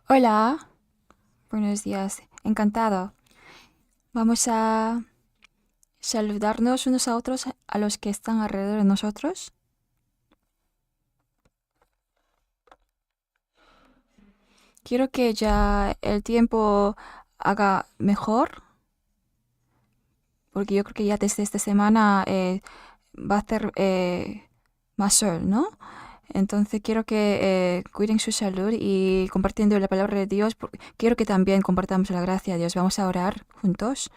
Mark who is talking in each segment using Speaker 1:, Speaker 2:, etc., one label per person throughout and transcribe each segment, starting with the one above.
Speaker 1: Hola, buenos días, encantado. Vamos a saludarnos unos a otros a los que están alrededor de nosotros. Quiero que ya el tiempo haga mejor, porque yo creo que ya desde esta semana va a hacer más sol, ¿no? Entonces quiero que cuiden su salud y compartiendo la palabra de Dios, quiero que también compartamos la gracia de Dios. Vamos a orar juntos.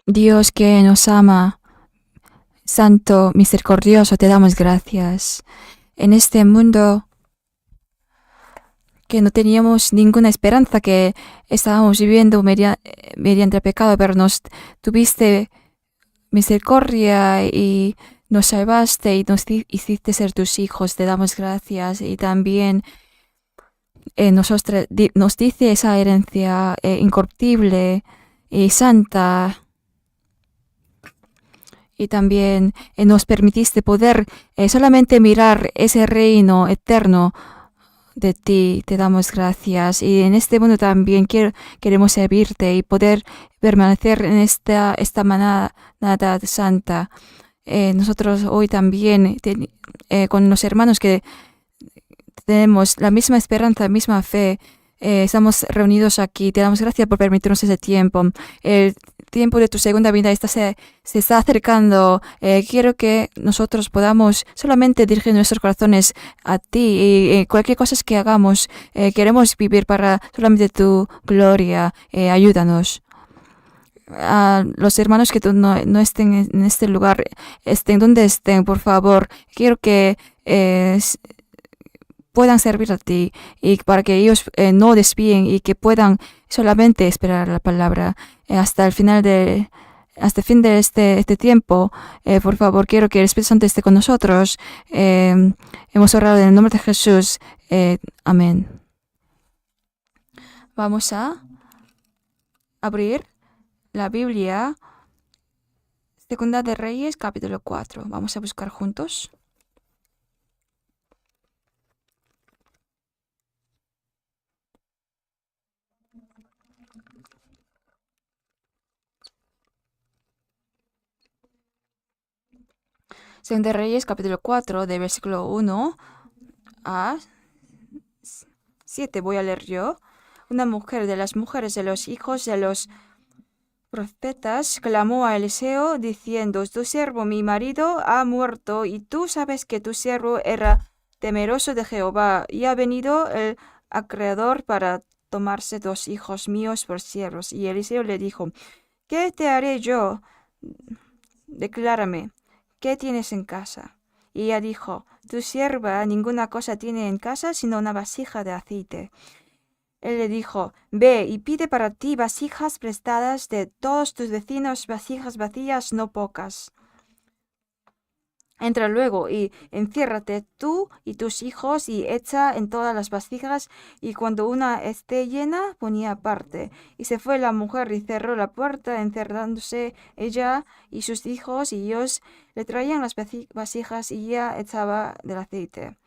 Speaker 1: Dios que nos ama, Santo, misericordioso, te damos gracias. En este mundo que no teníamos ninguna esperanza, que estábamos viviendo mediante el pecado, pero nos tuviste misericordia y nos salvaste y nos hiciste ser tus hijos. Te damos gracias y también nos dice esa herencia incorruptible y santa. Y también nos permitiste poder solamente mirar ese reino eterno de ti. Te damos gracias. Y en este mundo también queremos servirte y poder permanecer en esta manada santa. Nosotros hoy también, con los hermanos que tenemos la misma esperanza, la misma fe, estamos reunidos aquí. Te damos gracias por permitirnos ese tiempo. El tiempo de tu segunda vida se está acercando. Quiero que nosotros podamos solamente dirigir nuestros corazones a ti y cualquier cosa que hagamos, queremos vivir para solamente tu gloria. Ayúdanos. A los hermanos que no estén en este lugar, estén donde estén, por favor. Quiero que puedan servir a ti y para que ellos no desvíen y que puedan solamente esperar la palabra hasta el final hasta el fin de este tiempo. Por favor, quiero que el Espíritu Santo esté con nosotros. Hemos orado en el nombre de Jesús. Amén. Vamos a abrir la Biblia, Segunda de Reyes, capítulo 4. Vamos a buscar juntos. Segunda de Reyes, capítulo 4, de versículo 1 a 7. Voy a leer yo. Una mujer de las mujeres de los hijos de los profetas clamó a Eliseo diciendo: Tu siervo mi marido ha muerto, y tú sabes que tu siervo era temeroso de Jehová, y ha venido el acreedor para tomarse 2 hijos míos por siervos. Y Eliseo le dijo: ¿Qué te haré yo? Declárame, ¿qué tienes en casa? Y ella dijo: Tu sierva ninguna cosa tiene en casa sino una vasija de aceite. Él le dijo: Ve y pide para ti vasijas prestadas de todos tus vecinos, vasijas vacías, no pocas. Entra luego y enciérrate tú y tus hijos y echa en todas las vasijas, y cuando una esté llena, ponía aparte. Y se fue la mujer y cerró la puerta, encerrándose ella y sus hijos, y ellos le traían las vasijas y ella echaba del aceite.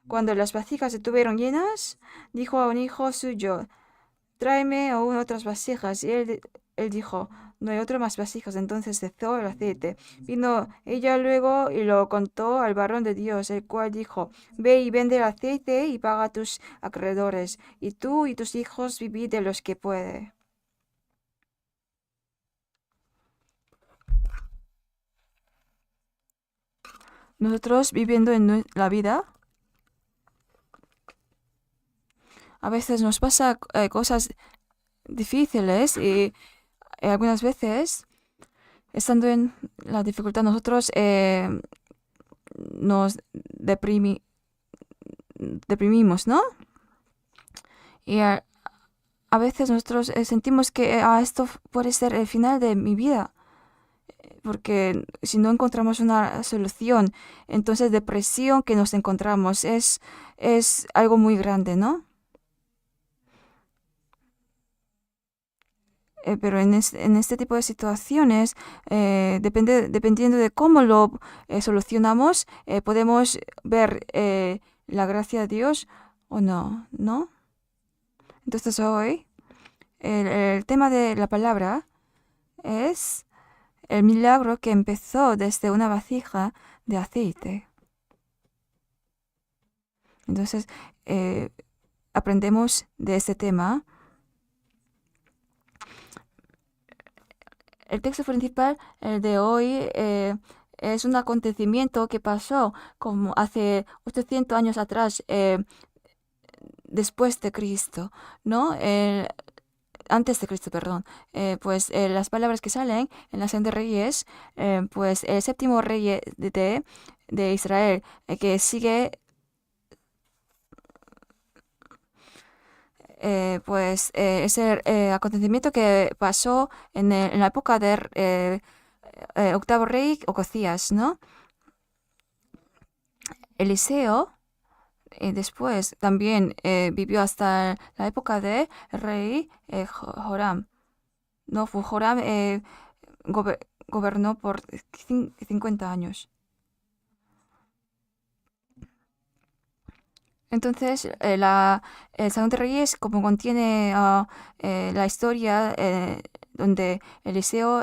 Speaker 1: Cuando las vasijas estuvieron llenas, dijo a un hijo suyo: Tráeme aún otras vasijas. Y él dijo: No hay otras más vasijas. Entonces cesó el aceite. Vino ella luego y lo contó al varón de Dios, el cual dijo: Ve y vende el aceite y paga a tus acreedores, y tú y tus hijos vivid de los que puede. Nosotros viviendo en la vida, a veces nos pasa cosas difíciles y algunas veces, estando en la dificultad, nosotros nos deprimimos, ¿no? Y a veces nosotros sentimos que esto puede ser el final de mi vida, porque si no encontramos una solución, entonces depresión que nos encontramos es algo muy grande, ¿no? Pero en este tipo de situaciones, dependiendo de cómo lo solucionamos, podemos ver la gracia de Dios o no, ¿no? Entonces hoy el tema de la palabra es el milagro que empezó desde una vasija de aceite. Entonces, aprendemos de este tema. El texto principal, el de hoy, es un acontecimiento que pasó como hace 800 años atrás, después de Cristo, ¿no? Antes de Cristo, perdón. Pues las palabras que salen en la Segunda de Reyes, pues el séptimo rey de Israel, que sigue, ese acontecimiento que pasó en la época de octavo rey Ocosías, ¿no? Eliseo después también vivió hasta la época de rey Joram. No, Joram gobernó por 50 años. Entonces, el Salón de Reyes, como contiene la historia donde Eliseo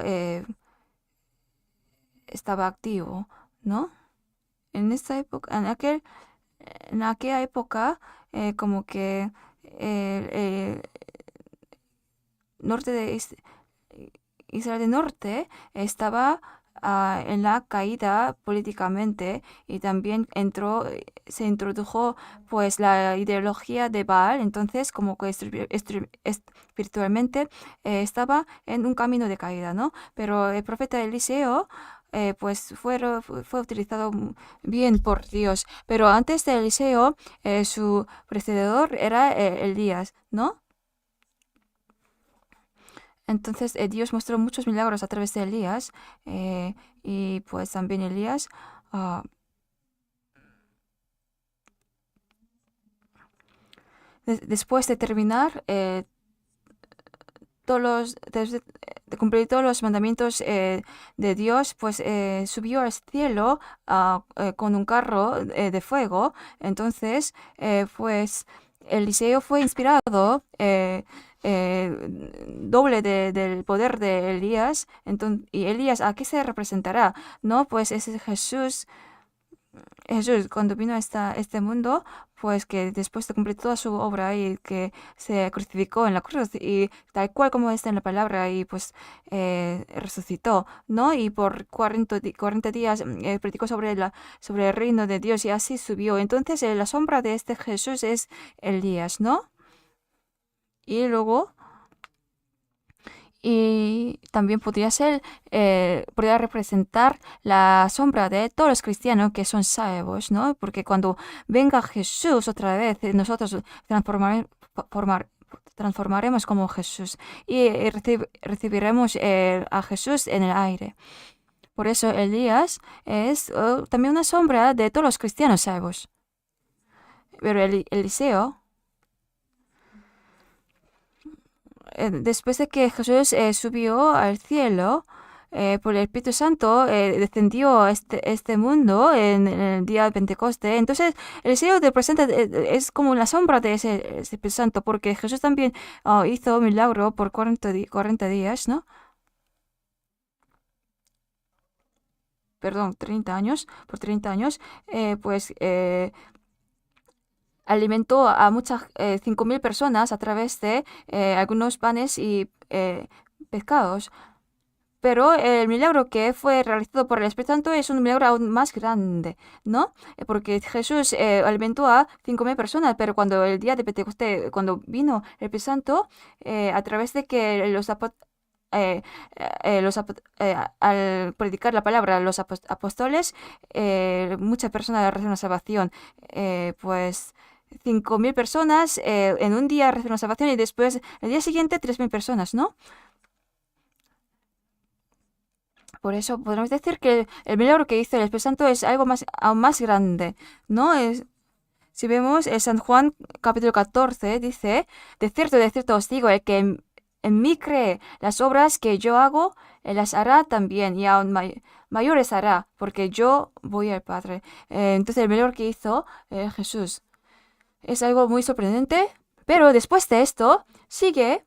Speaker 1: estaba activo, ¿no? En esta época, en aquella época, como que el norte de Israel del Norte estaba en la caída políticamente y también se introdujo pues la ideología de Baal, entonces como que espiritualmente estaba en un camino de caída, ¿no? Pero el profeta Eliseo pues fue utilizado bien por Dios. Pero antes de Eliseo, su precededor era Elías, ¿no? Entonces Dios mostró muchos milagros a través de Elías y pues también Elías, ah, después de terminar de cumplir todos los mandamientos de Dios, pues subió al cielo con un carro de fuego. Entonces, pues Eliseo fue inspirado doble del poder de Elías. Entonces, ¿y Elías a qué se representará? No, pues es Jesús, cuando vino a este mundo, pues que después de cumplir toda su obra y que se crucificó en la cruz y tal cual como está en la palabra y pues resucitó, ¿no? Y por 40 días predicó sobre el reino de Dios y así subió. Entonces la sombra de este Jesús es Elías, ¿no? Y luego y también podría representar la sombra de todos los cristianos que son salvos, ¿no? Porque cuando venga Jesús otra vez, nosotros transformaremos como Jesús y recibiremos a Jesús en el aire. Por eso Elías es también una sombra de todos los cristianos salvos. Pero Eliseo después de que Jesús subió al cielo, por el Espíritu Santo descendió a este mundo en el día de Pentecostés. Entonces, el Señor representa, es como la sombra de ese Espíritu Santo, porque Jesús también hizo un milagro por 40 días, ¿no? Perdón, 30 años, por 30 años, pues alimentó a muchas 5.000 personas a través de algunos panes y pescados. Pero el milagro que fue realizado por el Espíritu Santo es un milagro aún más grande, ¿no? Porque Jesús alimentó a 5.000 personas, pero cuando el día de Pentecostés, cuando vino el Espíritu Santo, a través de que al predicar la palabra los apóstoles, muchas personas recibieron la salvación. Pues 5.000 personas en un día recibieron la salvación y después, el día siguiente, 3.000 personas, ¿no? Por eso podemos decir que el milagro que hizo el Espíritu Santo es algo aún más grande, ¿no? Si vemos San Juan capítulo 14, dice, de cierto os digo, el que en mí cree, las obras que yo hago, las hará también y aún mayores hará, porque yo voy al Padre. Entonces el milagro que hizo Jesús es algo muy sorprendente, pero después de esto sigue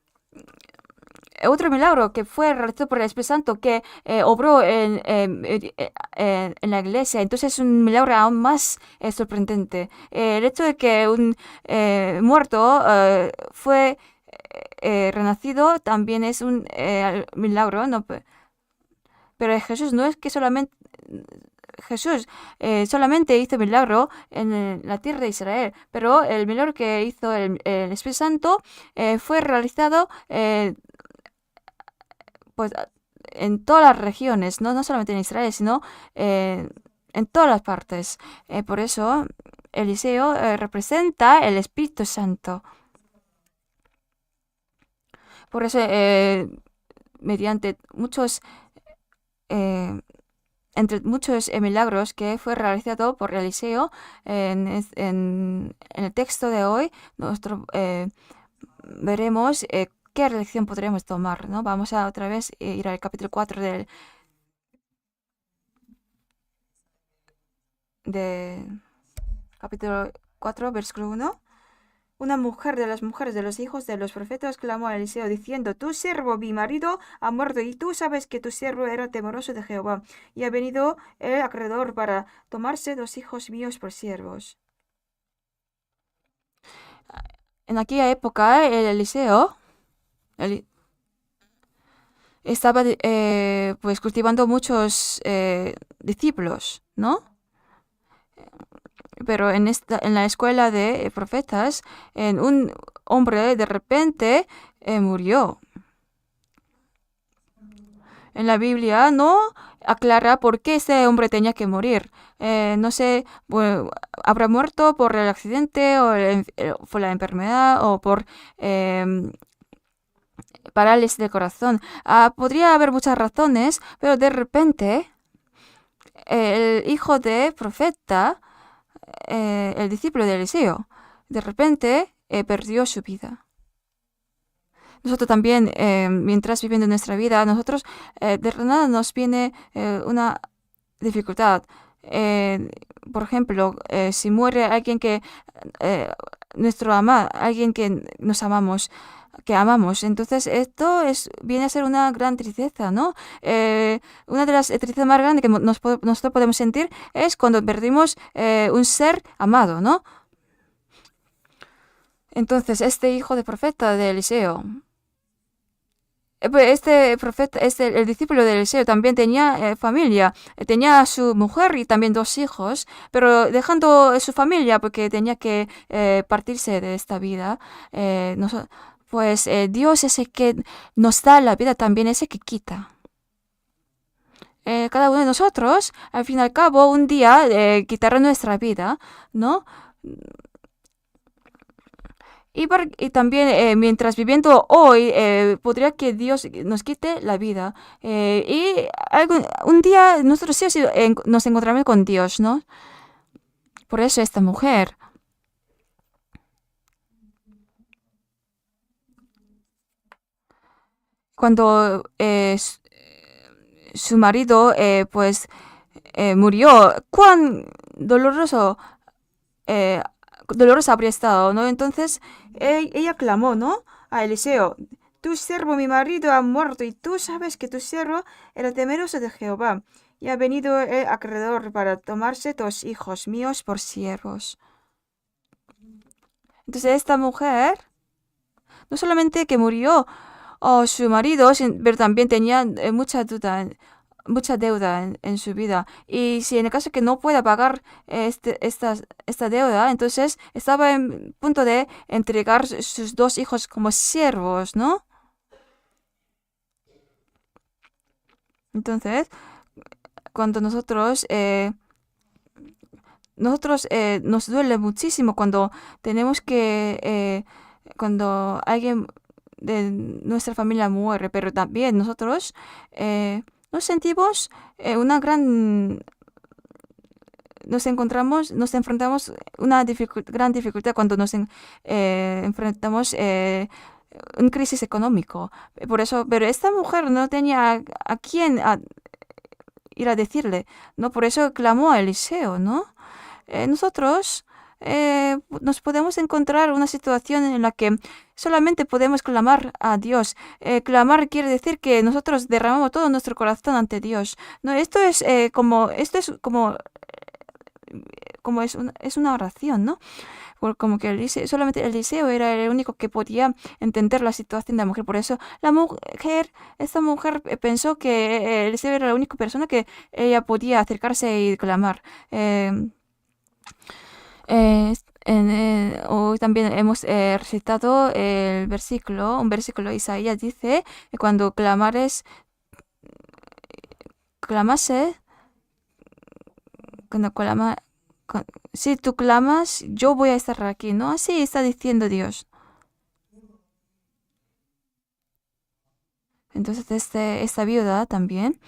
Speaker 1: otro milagro que fue realizado por el Espíritu Santo que obró en la iglesia. Entonces es un milagro aún más sorprendente. El hecho de que un muerto fue renacido también es un milagro, ¿no? Pero Jesús no es que solamente... Jesús solamente hizo milagro en la tierra de Israel, pero el milagro que hizo el Espíritu Santo fue realizado pues en todas las regiones, ¿no? No solamente en Israel, sino en todas las partes. Por eso Eliseo representa el Espíritu Santo. Por eso mediante muchos eh, entre muchos milagros que fue realizado por Eliseo en el texto de hoy, veremos qué lección podremos tomar, ¿no? Vamos a otra vez ir al capítulo 4 de capítulo 4, versículo 1. Una mujer de las mujeres de los hijos de los profetas clamó a Eliseo diciendo: Tu siervo, mi marido, ha muerto, y tú sabes que tu siervo era temeroso de Jehová, y ha venido el acreedor para tomarse 2 hijos míos por siervos. En aquella época, el Eliseo estaba pues cultivando muchos discípulos, ¿no? Pero en la escuela de profetas, un hombre de repente murió. En la Biblia no aclara por qué ese hombre tenía que morir. No sé, habrá muerto por el accidente o por la enfermedad o por parálisis del corazón. Podría haber muchas razones, pero de repente el hijo de profeta, el discípulo de Eliseo, de repente perdió su vida. Nosotros también, mientras viviendo nuestra vida, nosotros de nada nos viene una dificultad. Por ejemplo, si muere alguien que alguien que nos amamos, que amamos, entonces esto viene a ser una gran tristeza, ¿no? Una de las tristezas más grandes que nosotros podemos sentir es cuando perdimos un ser amado, ¿no? Entonces, este hijo de profeta de Eliseo, pues este profeta, el discípulo de Eliseo también tenía familia, tenía a su mujer y también 2 hijos, pero dejando su familia porque tenía que partirse de esta vida, pues Dios es el que nos da la vida, también es el que quita. Cada uno de nosotros, al fin y al cabo, un día quitará nuestra vida, ¿no? Y también, mientras viviendo hoy, podría que Dios nos quite la vida. Y un día nosotros sí o sí nos encontramos con Dios, ¿no? Por eso esta mujer, cuando su marido, pues, murió, cuán eh, doloroso habría estado, ¿no? Entonces, ella clamó, ¿no? A Eliseo: Tu siervo, mi marido, ha muerto, y tú sabes que tu siervo era temeroso de Jehová, y ha venido el acreedor para tomarse 2 hijos míos por siervos. Entonces, esta mujer, no solamente que murió su marido, pero también tenía mucha deuda en su vida. Y si en el caso que no pueda pagar esta deuda, entonces estaba en punto de entregar sus 2 hijos como siervos, ¿no? Entonces, cuando nosotros nos duele muchísimo cuando tenemos cuando alguien de nuestra familia muere, pero también nosotros nos sentimos una nos enfrentamos una gran dificultad cuando nos enfrentamos un crisis económico. Por eso, pero esta mujer no tenía a quién ir a decirle, ¿no? Por eso clamó a Eliseo, ¿no? Nosotros nos podemos encontrar una situación en la que solamente podemos clamar a Dios. Clamar quiere decir que nosotros derramamos todo nuestro corazón ante Dios. No, es una oración, ¿no? Como que solamente Eliseo era el único que podía entender la situación de la mujer. Por eso esta mujer pensó que Eliseo era la única persona que ella podía acercarse y clamar. Hoy también hemos recitado un versículo de Isaías dice, cuando clamase, cuando si tú clamas, yo voy a estar aquí, ¿no? Así está diciendo Dios. Entonces esta viuda también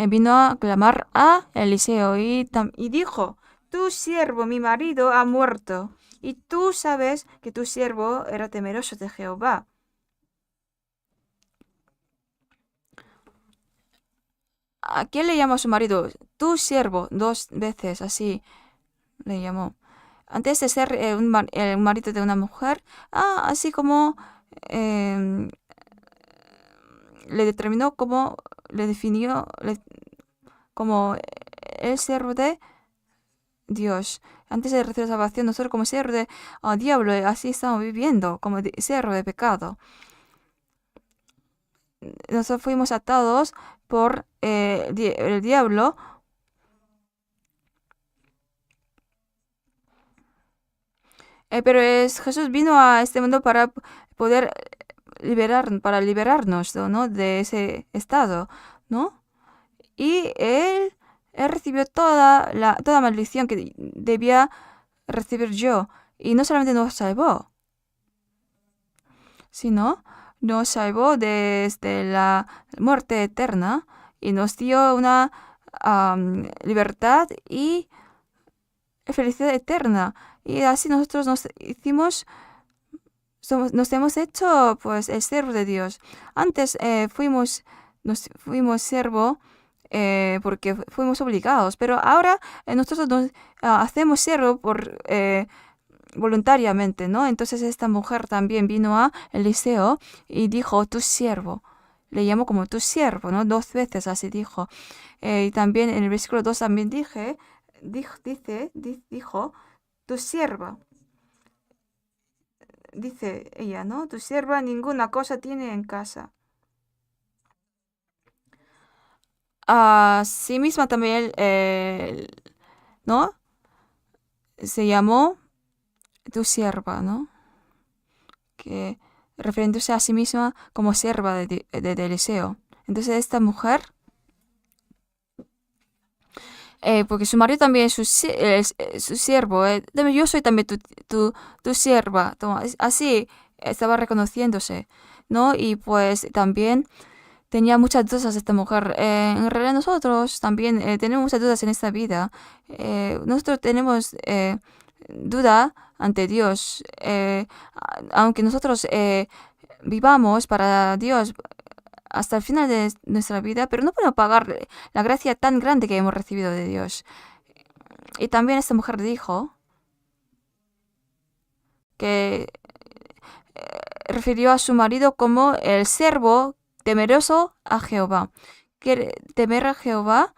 Speaker 1: vino a clamar a Eliseo y dijo, tu siervo, mi marido, ha muerto, y tú sabes que tu siervo era temeroso de Jehová. ¿A quién le llamó a su marido? Tu siervo, 2 veces, así le llamó. Antes de ser el marido de una mujer, así como le determinó como, le definió como el siervo de Dios. Antes de recibir salvación, nosotros como siervo de diablo, así estamos viviendo, como siervo de pecado. Nosotros fuimos atados por el diablo. Pero Jesús vino a este mundo para poder para liberarnos, ¿no? De ese estado, ¿no? Y él recibió toda maldición que debía recibir yo. Y no solamente nos salvó, sino nos salvó desde la muerte eterna y nos dio una libertad y felicidad eterna. Y así nosotros nos hemos hecho pues el siervo de Dios. Antes fuimos siervo porque fuimos obligados, pero ahora nosotros nos hacemos siervo por voluntariamente, ¿no? Entonces esta mujer también vino a Eliseo y dijo, tu siervo. Le llamó como tu siervo, ¿no? 2 veces así dijo. Y también en el versículo 2 también dijo, tu sierva. Dice ella, ¿no? Tu sierva ninguna cosa tiene en casa. A sí misma también, ¿no? Se llamó tu sierva, ¿no? Que refiriéndose a sí misma como sierva de Eliseo. Entonces esta mujer, porque su marido también es su siervo, yo soy también tu sierva, así estaba reconociéndose, ¿no? Y pues también tenía muchas dudas esta mujer. En realidad nosotros también tenemos muchas dudas en esta vida. Nosotros tenemos duda ante Dios. Aunque nosotros vivamos para Dios hasta el final de nuestra vida, pero no podemos pagar la gracia tan grande que hemos recibido de Dios. Y también esta mujer dijo que refirió a su marido como el siervo temeroso a Jehová. Temer a Jehová,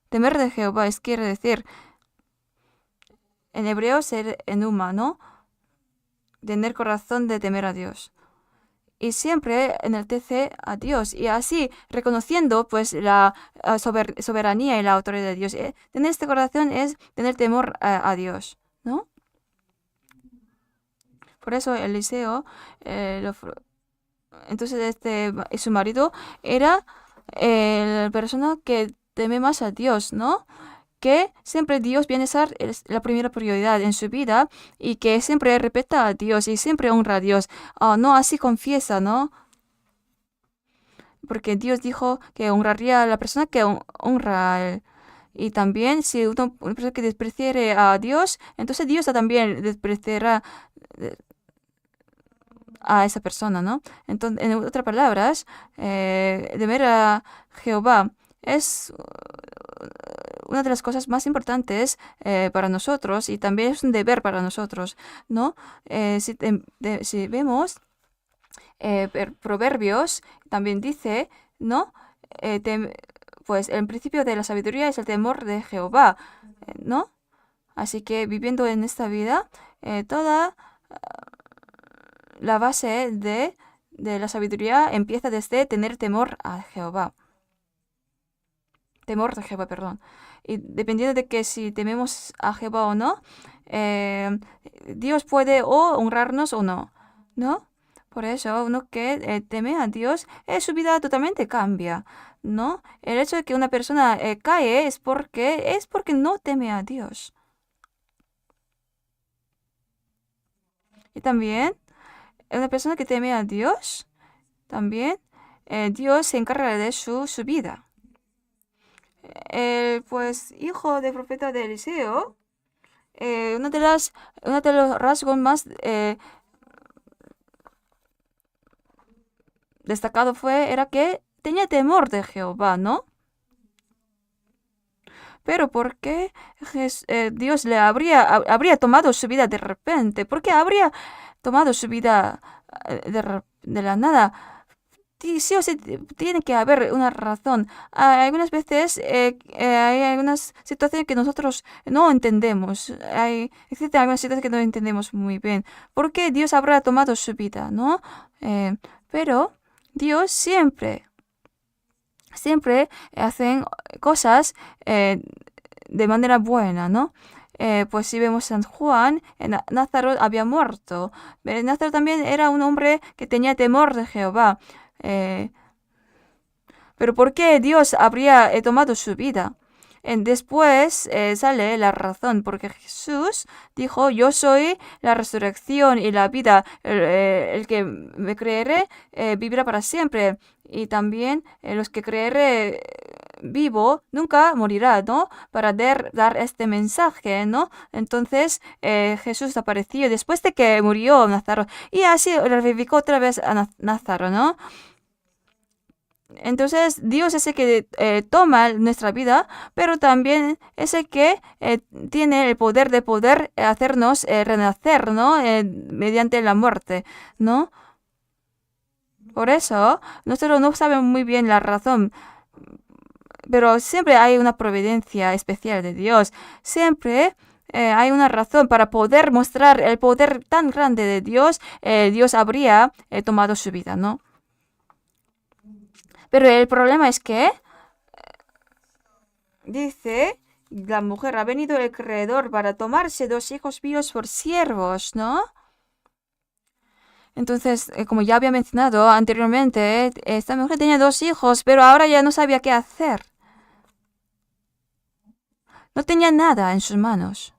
Speaker 1: temer de Jehová quiere decir en hebreo ser enuma, ¿no? Tener corazón de temer a Dios. Y siempre enaltece a Dios y así reconociendo pues la soberanía y la autoridad de Dios. Tener este corazón es tener temor a Dios, ¿no? Por eso Eliseo, entonces su marido era la persona que teme más a Dios, ¿no? Que siempre Dios viene a ser la primera prioridad en su vida y que siempre respeta a Dios y siempre honra a Dios. No, así confiesa, ¿no? Porque Dios dijo que honraría a la persona que honra a él. Y también si una persona que despreciare a Dios, entonces Dios también despreciará a esa persona, ¿no? Entonces, en otras palabras, temer a Jehová es una de las cosas más importantes para nosotros y también es un deber para nosotros, ¿no? Si vemos Proverbios, también dice, ¿no? Eh, tem- pues el principio de la sabiduría es el temor de Jehová, ¿no? Así que viviendo en esta vida, toda la base de la sabiduría empieza desde tener temor a Jehová. Temor de Jehová, perdón. Y dependiendo de que si tememos a Jehová o no, eh, Dios puede o honrarnos o no, ¿no? Por eso, uno que teme a Dios, su vida totalmente cambia, ¿no? El hecho de que una persona cae es porque no teme a Dios. Y también, una persona que teme a Dios, también Dios se encarga de su vida. Pues hijo del profeta de Eliseo, uno de los rasgos más destacado era que tenía temor de Jehová, ¿no? Pero ¿por qué Dios habría tomado su vida de repente? ¿Por qué habría tomado su vida de la nada? Sí o sí tiene que haber una razón. Algunas veces hay algunas situaciones que nosotros no entendemos. Existen algunas situaciones que no entendemos muy bien. ¿Por qué Dios habrá tomado su vida, no? Pero Dios siempre hacen cosas de manera buena, ¿no? Pues si vemos San Juan, Lázaro había muerto. Lázaro también era un hombre que tenía temor de Jehová. Eh, pero ¿por qué Dios habría tomado su vida? Después sale la razón, porque Jesús dijo, yo soy la resurrección y la vida, el que me creeré vivirá para siempre, y también los que creeré vivo nunca morirá, ¿no? Para dar este mensaje, ¿no? Entonces Jesús apareció después de que murió Lázaro, y así revivificó otra vez a Lázaro, ¿no? Entonces, Dios es el que toma nuestra vida, pero también es el que tiene el poder de poder hacernos renacer, ¿no? Mediante la muerte, ¿no? Por eso, nosotros no sabemos muy bien la razón, pero siempre hay una providencia especial de Dios. Siempre hay una razón para poder mostrar el poder tan grande de Dios. Dios habría tomado su vida, ¿no? Pero el problema es que dice, la mujer ha venido el creador para tomarse 2 hijos míos por siervos, ¿no? Entonces, como ya había mencionado anteriormente, esta mujer tenía 2 hijos, pero ahora ya no sabía qué hacer. No tenía nada en sus manos.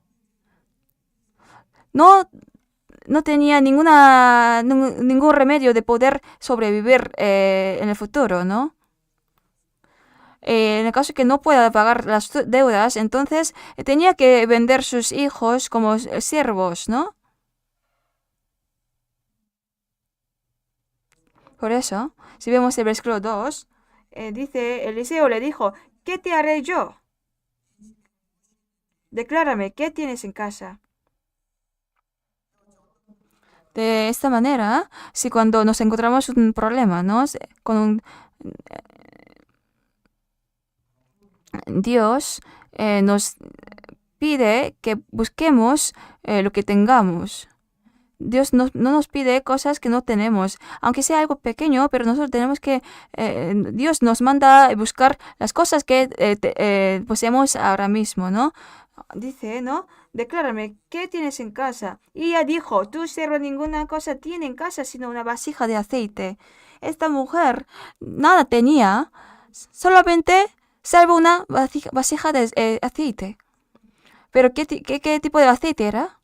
Speaker 1: No, no tenía ningún remedio de poder sobrevivir en el futuro, ¿no? En el caso que no pueda pagar las deudas, entonces tenía que vender sus hijos como siervos, ¿no? Por eso, si vemos el versículo 2, dice, Eliseo le dijo, ¿qué te haré yo? Declárame, ¿qué tienes en casa? De esta manera, si cuando nos encontramos un problema, ¿no? Dios nos pide que busquemos lo que tengamos. Dios no nos pide cosas que no tenemos, aunque sea algo pequeño, pero nosotros tenemos que, Dios nos manda a buscar las cosas que poseemos ahora mismo, ¿no? Dice, ¿no? Declárame, ¿qué tienes en casa? Y ella dijo, tu sierva ninguna cosa tiene en casa sino una vasija de aceite. Esta mujer nada tenía, solamente salvo una vasija de aceite. ¿Pero qué tipo de aceite era?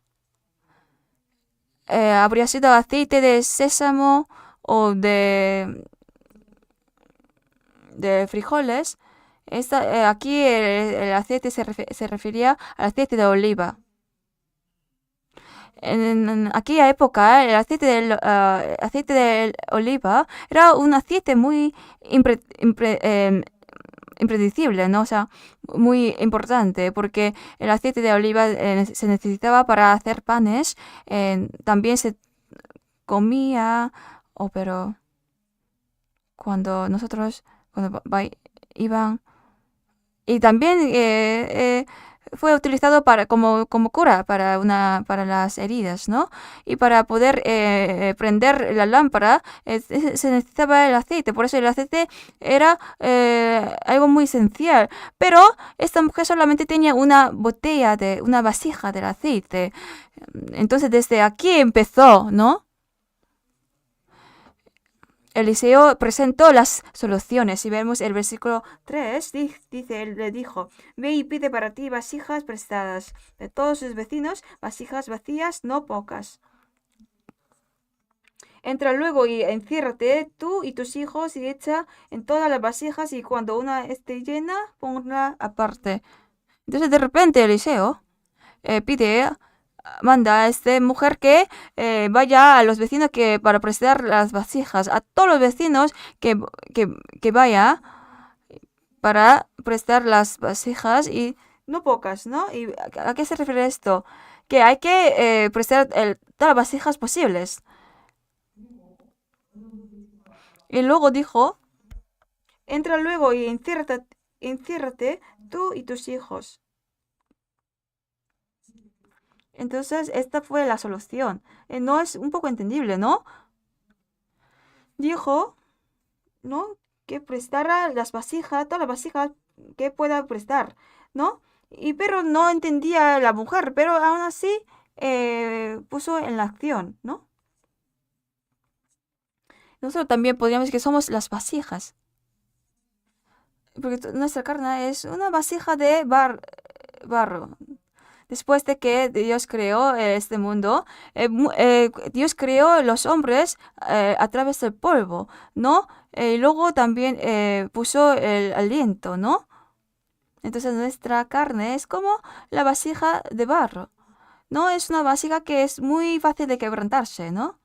Speaker 1: Habría sido aceite de sésamo o de frijoles. Aquí el aceite se refería al aceite de oliva. En aquella época, el aceite de oliva era un aceite muy impredecible, ¿no? O sea, muy importante, porque el aceite de oliva se necesitaba para hacer panes, también se comía, pero cuando nosotros, iban, y también fue utilizado como cura para las heridas, ¿no? Y para poder prender la lámpara se necesitaba el aceite, por eso el aceite era algo muy esencial. Pero esta mujer solamente tenía una vasija del aceite. Entonces desde aquí empezó, ¿no? Eliseo presentó las soluciones. Si vemos el versículo 3, dice, él le dijo, ve y pide para ti vasijas prestadas de todos sus vecinos, vasijas vacías, no pocas. Entra luego y enciérrate tú y tus hijos y echa en todas las vasijas y cuando una esté llena, ponla aparte. Entonces de repente Eliseo manda a esta mujer que vaya a los vecinos para prestar las vasijas, a todos los vecinos que vaya para prestar las vasijas y no pocas, ¿no? ¿Y a qué se refiere esto? Que hay que prestar todas las vasijas posibles. Y luego dijo, entra luego y enciérrate tú y tus hijos. Entonces, esta fue la solución. No es un poco entendible, ¿no? Dijo, ¿no? Que prestara las vasijas, todas las vasijas que pueda prestar, ¿no? Pero no entendía la mujer, pero aún así puso en la acción, ¿no? Nosotros también podríamos decir que somos las vasijas. Porque nuestra carne es una vasija de barro. Después de que Dios creó este mundo, Dios creó los hombres a través del polvo, ¿no? Y luego también puso el aliento, ¿no? Entonces nuestra carne es como la vasija de barro, ¿no? Es una vasija que es muy fácil de quebrantarse, ¿no?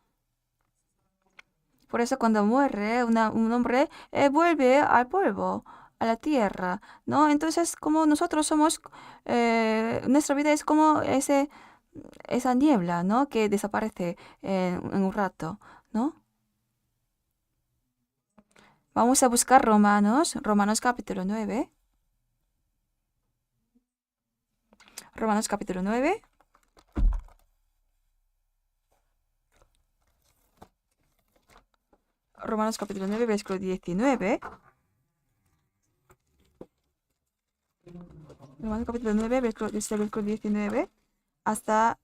Speaker 1: Por eso cuando muere un hombre, vuelve al polvo, a la tierra, ¿no? Entonces, como nosotros somos, nuestra vida es como esa niebla, ¿no? Que desaparece en un rato, ¿no? Vamos a buscar Romanos capítulo 9. Romanos capítulo 9. Romanos capítulo 9, versículo 19. Romanos capítulo 9, desde el versículo 19 hasta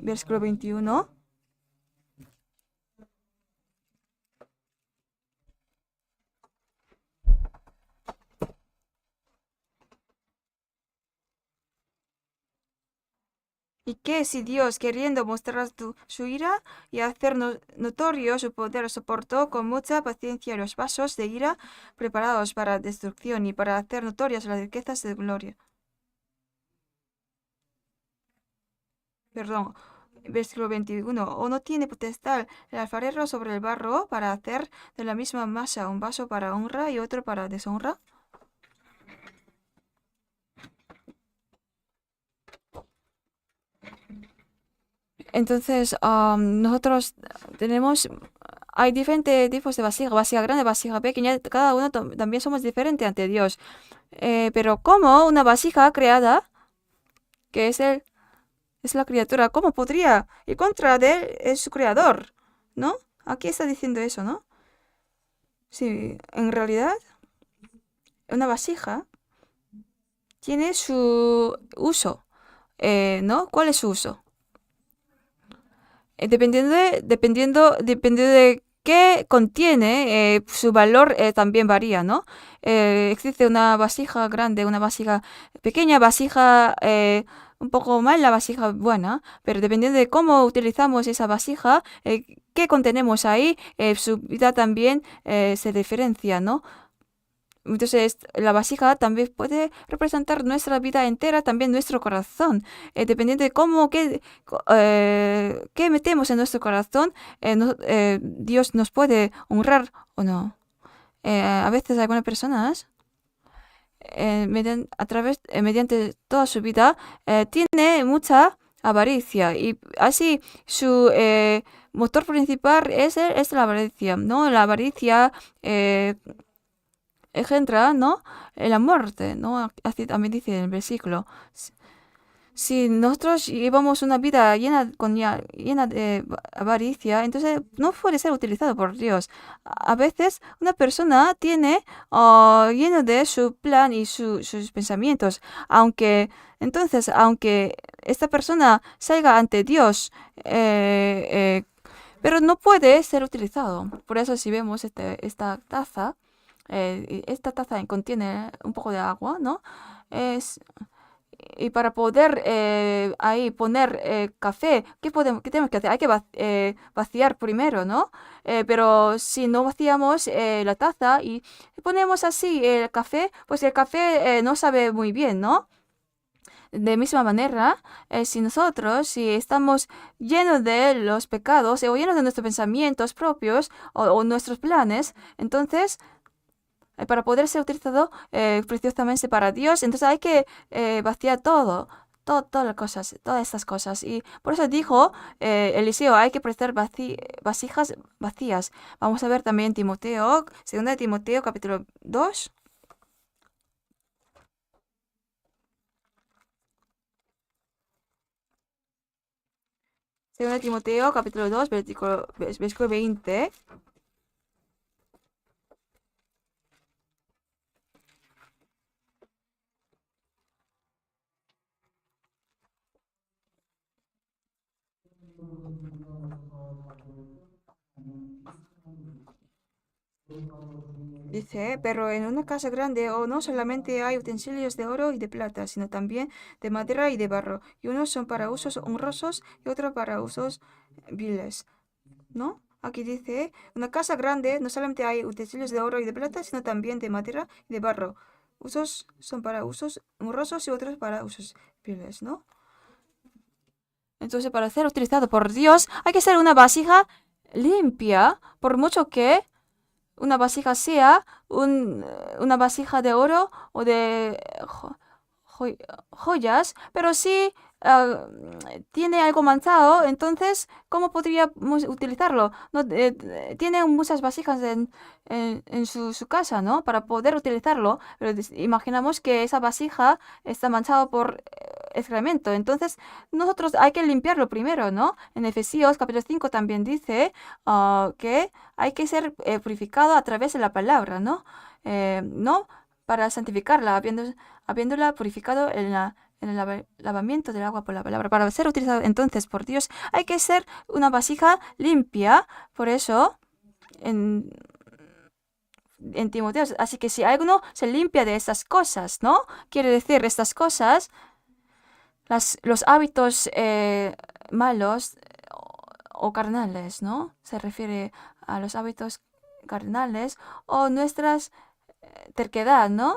Speaker 1: versículo 21. Y que si Dios, queriendo mostrar su ira y hacer notorio su poder, soportó con mucha paciencia los vasos de ira preparados para destrucción y para hacer notorias las riquezas de gloria. Perdón, versículo 21. ¿O no tiene potestad el alfarero sobre el barro para hacer de la misma masa un vaso para honra y otro para deshonra? Entonces, nosotros hay diferentes tipos de vasija grande, vasija pequeña, cada uno también somos diferentes ante Dios. Pero como una vasija creada, que es la criatura, ¿cómo podría ir contra de él? Es su creador, ¿no? Aquí está diciendo eso, ¿no? Sí, en realidad, una vasija tiene su uso, ¿no? ¿Cuál es su uso? Dependiendo de qué contiene, su valor también varía, ¿no? Existe una vasija grande, una vasija pequeña, vasija un poco mala, vasija buena, pero dependiendo de cómo utilizamos esa vasija, qué contenemos ahí, su vida también se diferencia, ¿no? Entonces, la vasija también puede representar nuestra vida entera, también nuestro corazón. Dependiendo de qué metemos en nuestro corazón, Dios nos puede honrar o no. A veces algunas personas, mediante toda su vida, tiene mucha avaricia y así su motor principal es la avaricia, ¿no? La avaricia engendra, ¿no? La muerte, ¿no? Así también dice en el versículo. Si nosotros llevamos una vida llena de avaricia, entonces no puede ser utilizado por Dios. A veces una persona tiene lleno de su plan y sus pensamientos, aunque esta persona salga ante Dios, pero no puede ser utilizado. Por eso si vemos esta taza contiene un poco de agua, ¿no? Y para poder ahí poner café, ¿qué tenemos que hacer? Hay que vaciar primero, ¿no? Pero si no vaciamos la taza y ponemos así el café, pues el café no sabe muy bien, ¿no? De misma manera, si estamos llenos de los pecados o llenos de nuestros pensamientos propios o nuestros planes, entonces para poder ser utilizado preciosamente para Dios, entonces hay que vaciar todas las cosas, todas estas cosas. Y por eso dijo Eliseo, hay que prestar vasijas vacías. Vamos a ver también Timoteo, 2 Timoteo capítulo 2. Segunda Timoteo capítulo 2, versículo 20. Dice, pero en una casa grande no solamente hay utensilios de oro y de plata, sino también de madera y de barro, y unos son para usos honrosos y otros para usos viles, ¿no? Aquí dice, una casa grande no solamente hay utensilios de oro y de plata, sino también de madera y de barro. Usos son para usos honrosos y otros para usos viles, ¿no? Entonces, para ser utilizado por Dios, hay que ser una vasija limpia, por mucho que una vasija sea una vasija de oro o de jo- joyas, pero si tiene algo manchado, entonces, ¿cómo podríamos utilizarlo? No, tiene muchas vasijas en su casa, ¿no? Para poder utilizarlo, pero imaginamos que esa vasija está manchada por excremento, entonces nosotros hay que limpiarlo primero, ¿no? En Efesios capítulo 5 también dice que hay que ser purificado a través de la palabra, ¿no? ¿No? Para santificarla, habiéndola purificado en el lavamiento del agua por la palabra. Para ser utilizado entonces por Dios, hay que ser una vasija limpia. Por eso, en Timoteo, así que si alguno se limpia de estas cosas, ¿no? Quiere decir, estas cosas, los hábitos malos o carnales, ¿no? Se refiere a los hábitos carnales o nuestras terquedad, ¿no?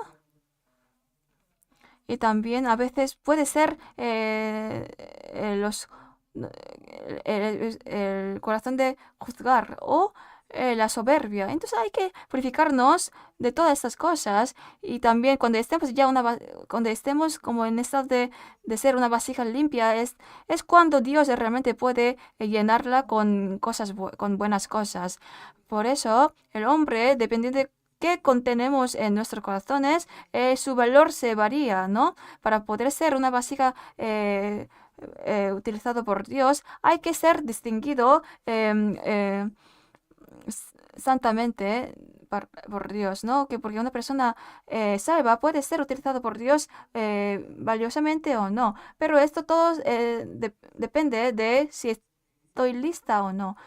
Speaker 1: Y también a veces puede ser el corazón de juzgar o la soberbia. Entonces hay que purificarnos de todas estas cosas y también cuando estemos cuando estemos como en estado de ser una vasija limpia es cuando Dios realmente puede llenarla con con buenas cosas. Por eso el hombre, dependiendo de qué contenemos en nuestros corazones, su valor se varía, ¿no? Para poder ser una vasija utilizado por Dios, hay que ser distinguido santamente por Dios, ¿no? Porque una persona salva puede ser utilizado por Dios valiosamente o no, pero esto todo depende de si estoy lista o no.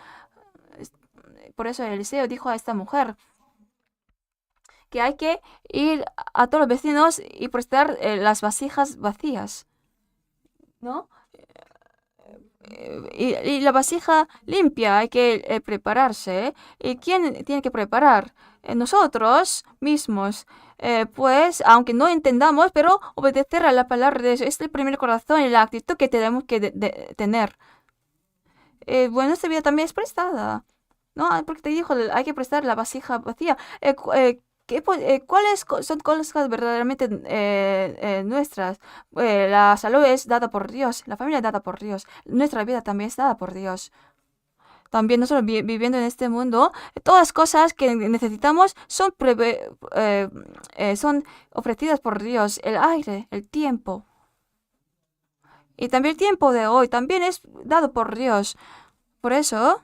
Speaker 1: Por eso Eliseo dijo a esta mujer que hay que ir a todos los vecinos y prestar las vasijas vacías, ¿no? Y la vasija limpia hay que prepararse. ¿Y quién tiene que preparar? Nosotros mismos. pues, aunque no entendamos, pero obedecer a la palabra de Dios es el primer corazón y la actitud que tenemos que tener. Bueno, esta vida también es prestada. No, porque te dijo, hay que prestar la vasija vacía. ¿Cuáles son cosas verdaderamente nuestras? La salud es dada por Dios, la familia es dada por Dios, nuestra vida también es dada por Dios. También nosotros viviendo en este mundo, todas las cosas que necesitamos son ofrecidas por Dios. El aire, el tiempo. Y también el tiempo de hoy también es dado por Dios. Por eso,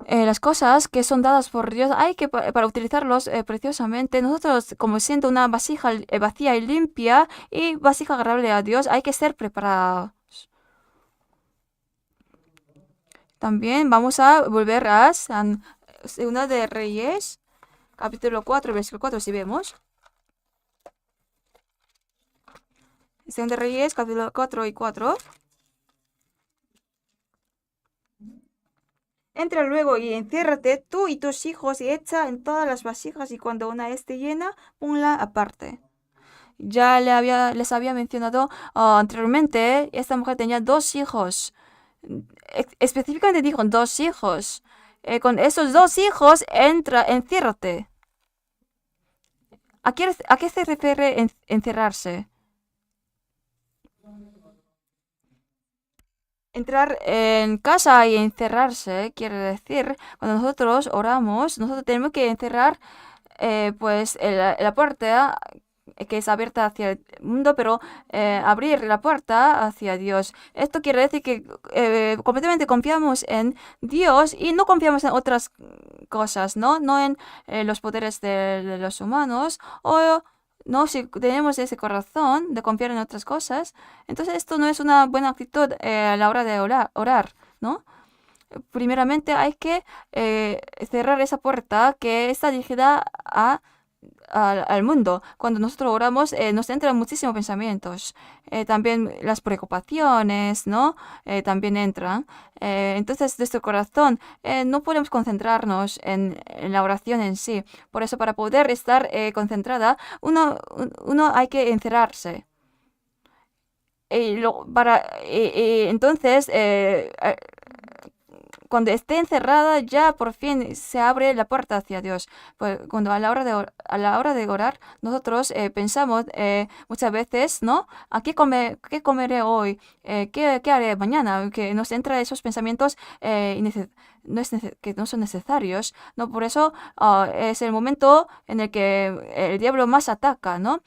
Speaker 1: las cosas que son dadas por Dios hay que para utilizarlos preciosamente. Nosotros, como siendo una vasija vacía y limpia y vasija agradable a Dios, hay que ser preparados. También vamos a volver a Segunda de Reyes, capítulo 4, versículo 4, si vemos. Segunda de Reyes, capítulo 4 y 4. Entra luego y enciérrate tú y tus hijos y echa en todas las vasijas y cuando una esté llena, ponla aparte. Ya les había mencionado anteriormente, esta mujer tenía 2 hijos. Específicamente dijo 2 hijos. Con esos 2 hijos, enciérrate. ¿A qué se refiere encerrarse? Entrar en casa y encerrarse quiere decir, cuando nosotros oramos, nosotros tenemos que encerrar pues la puerta que es abierta hacia el mundo, pero abrir la puerta hacia Dios. Esto quiere decir que completamente confiamos en Dios y no confiamos en otras cosas, ¿no? No en los poderes de los humanos o no, si tenemos ese corazón de confiar en otras cosas, entonces esto no es una buena actitud a la hora de orar, ¿no? Primeramente hay que cerrar esa puerta que está dirigida al mundo. Cuando nosotros oramos, nos entran muchísimos pensamientos. También las preocupaciones, ¿no? También entran. Entonces, nuestro corazón, no podemos concentrarnos en la oración en sí. Por eso, para poder estar concentrada, uno hay que encerrarse. Entonces, cuando esté encerrada, ya por fin se abre la puerta hacia Dios. Pues cuando a la hora de orar, nosotros pensamos muchas veces, ¿no? ¿Qué comeré hoy? ¿Qué haré mañana? Que nos entra esos pensamientos que no son necesarios, ¿no? Por eso es el momento en el que el diablo más ataca, ¿no?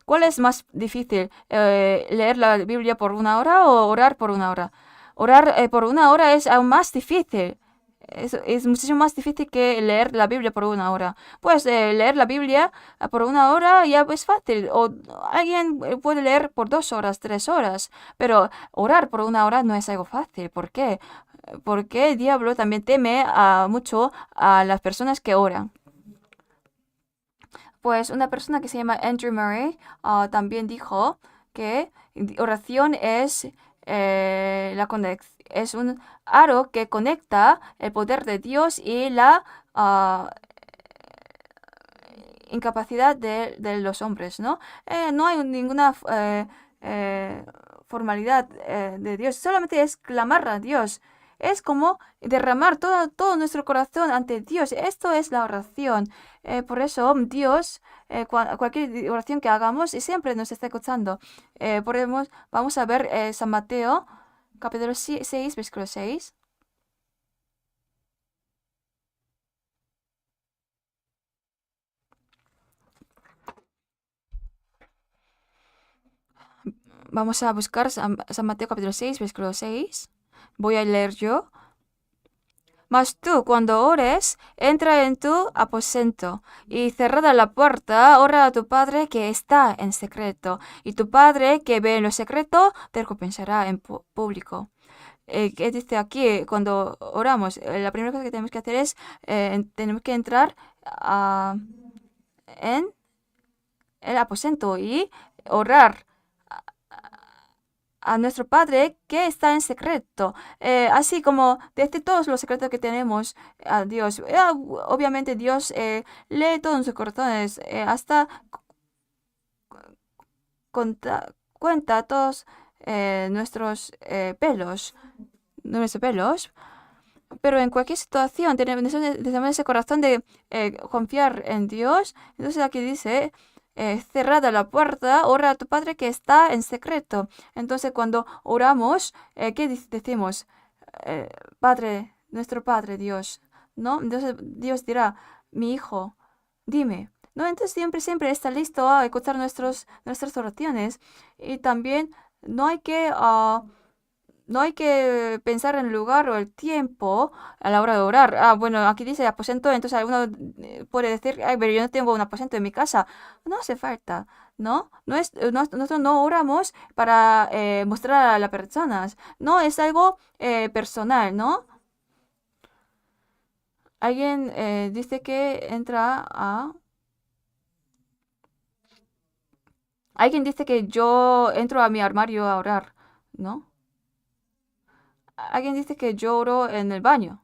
Speaker 1: ¿Cuál es más difícil? ¿Leer la Biblia por 1 hora o orar por 1 hora? Orar por 1 hora es aún más difícil. Es muchísimo más difícil que leer la Biblia por 1 hora. Pues leer la Biblia por 1 hora ya es fácil. O alguien puede leer por 2 horas, 3 horas. Pero orar por 1 hora no es algo fácil. ¿Por qué? Porque el diablo también teme mucho a las personas que oran. Pues una persona que se llama Andrew Murray también dijo que oración es es un aro que conecta el poder de Dios y la incapacidad de los hombres, ¿no? No hay ninguna formalidad de Dios, solamente es clamar a Dios. Es como derramar todo nuestro corazón ante Dios. Esto es la oración. Por eso Dios, cualquier oración que hagamos, y siempre nos está escuchando. Vamos a ver San Mateo, capítulo 6, versículo 6. Vamos a buscar San Mateo capítulo 6, versículo 6. Voy a leer yo. Mas tú, cuando ores, entra en tu aposento y cerrada la puerta, ora a tu Padre que está en secreto, y tu Padre que ve en lo secreto te recompensará en público. ¿Qué dice aquí? Cuando oramos, la primera cosa que tenemos que hacer es, tenemos que entrar en el aposento y orar a nuestro Padre que está en secreto, así como desde todos los secretos que tenemos a Dios. Obviamente Dios lee todos sus corazones, hasta cuenta todos nuestros pelos, pero en cualquier situación tenemos ese corazón de confiar en Dios. Entonces aquí dice, cerrada la puerta, ora a tu Padre que está en secreto. Entonces cuando oramos, ¿qué decimos? Padre, nuestro Padre Dios, ¿no? Entonces Dios dirá, mi hijo, dime. ¿No? Entonces siempre está listo a escuchar nuestras oraciones. Y también no hay que... no hay que pensar en el lugar o el tiempo a la hora de orar. Bueno, aquí dice aposento, entonces uno puede decir, ay, pero yo no tengo un aposento en mi casa. No hace falta, ¿no? Nosotros no oramos para mostrar a las personas, no, es algo personal, ¿no? Alguien dice que entra a... Alguien dice que yo entro a mi armario a orar, ¿no? Alguien dice que yo oro en el baño.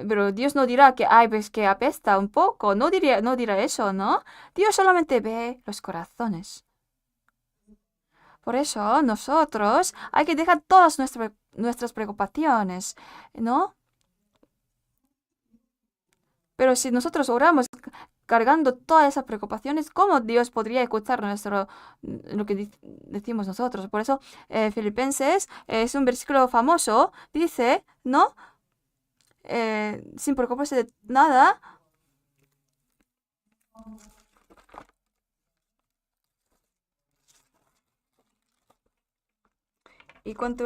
Speaker 1: Pero Dios no dirá que, ay, ves que apesta un poco. No dirá eso, ¿no? Dios solamente ve los corazones. Por eso nosotros hay que dejar todas nuestras preocupaciones, ¿no? Pero si nosotros oramos cargando todas esas preocupaciones, ¿cómo Dios podría escuchar lo que decimos nosotros? Por eso Filipenses es un versículo famoso, dice, ¿no? Sin preocuparse de nada. ¿Y cuánto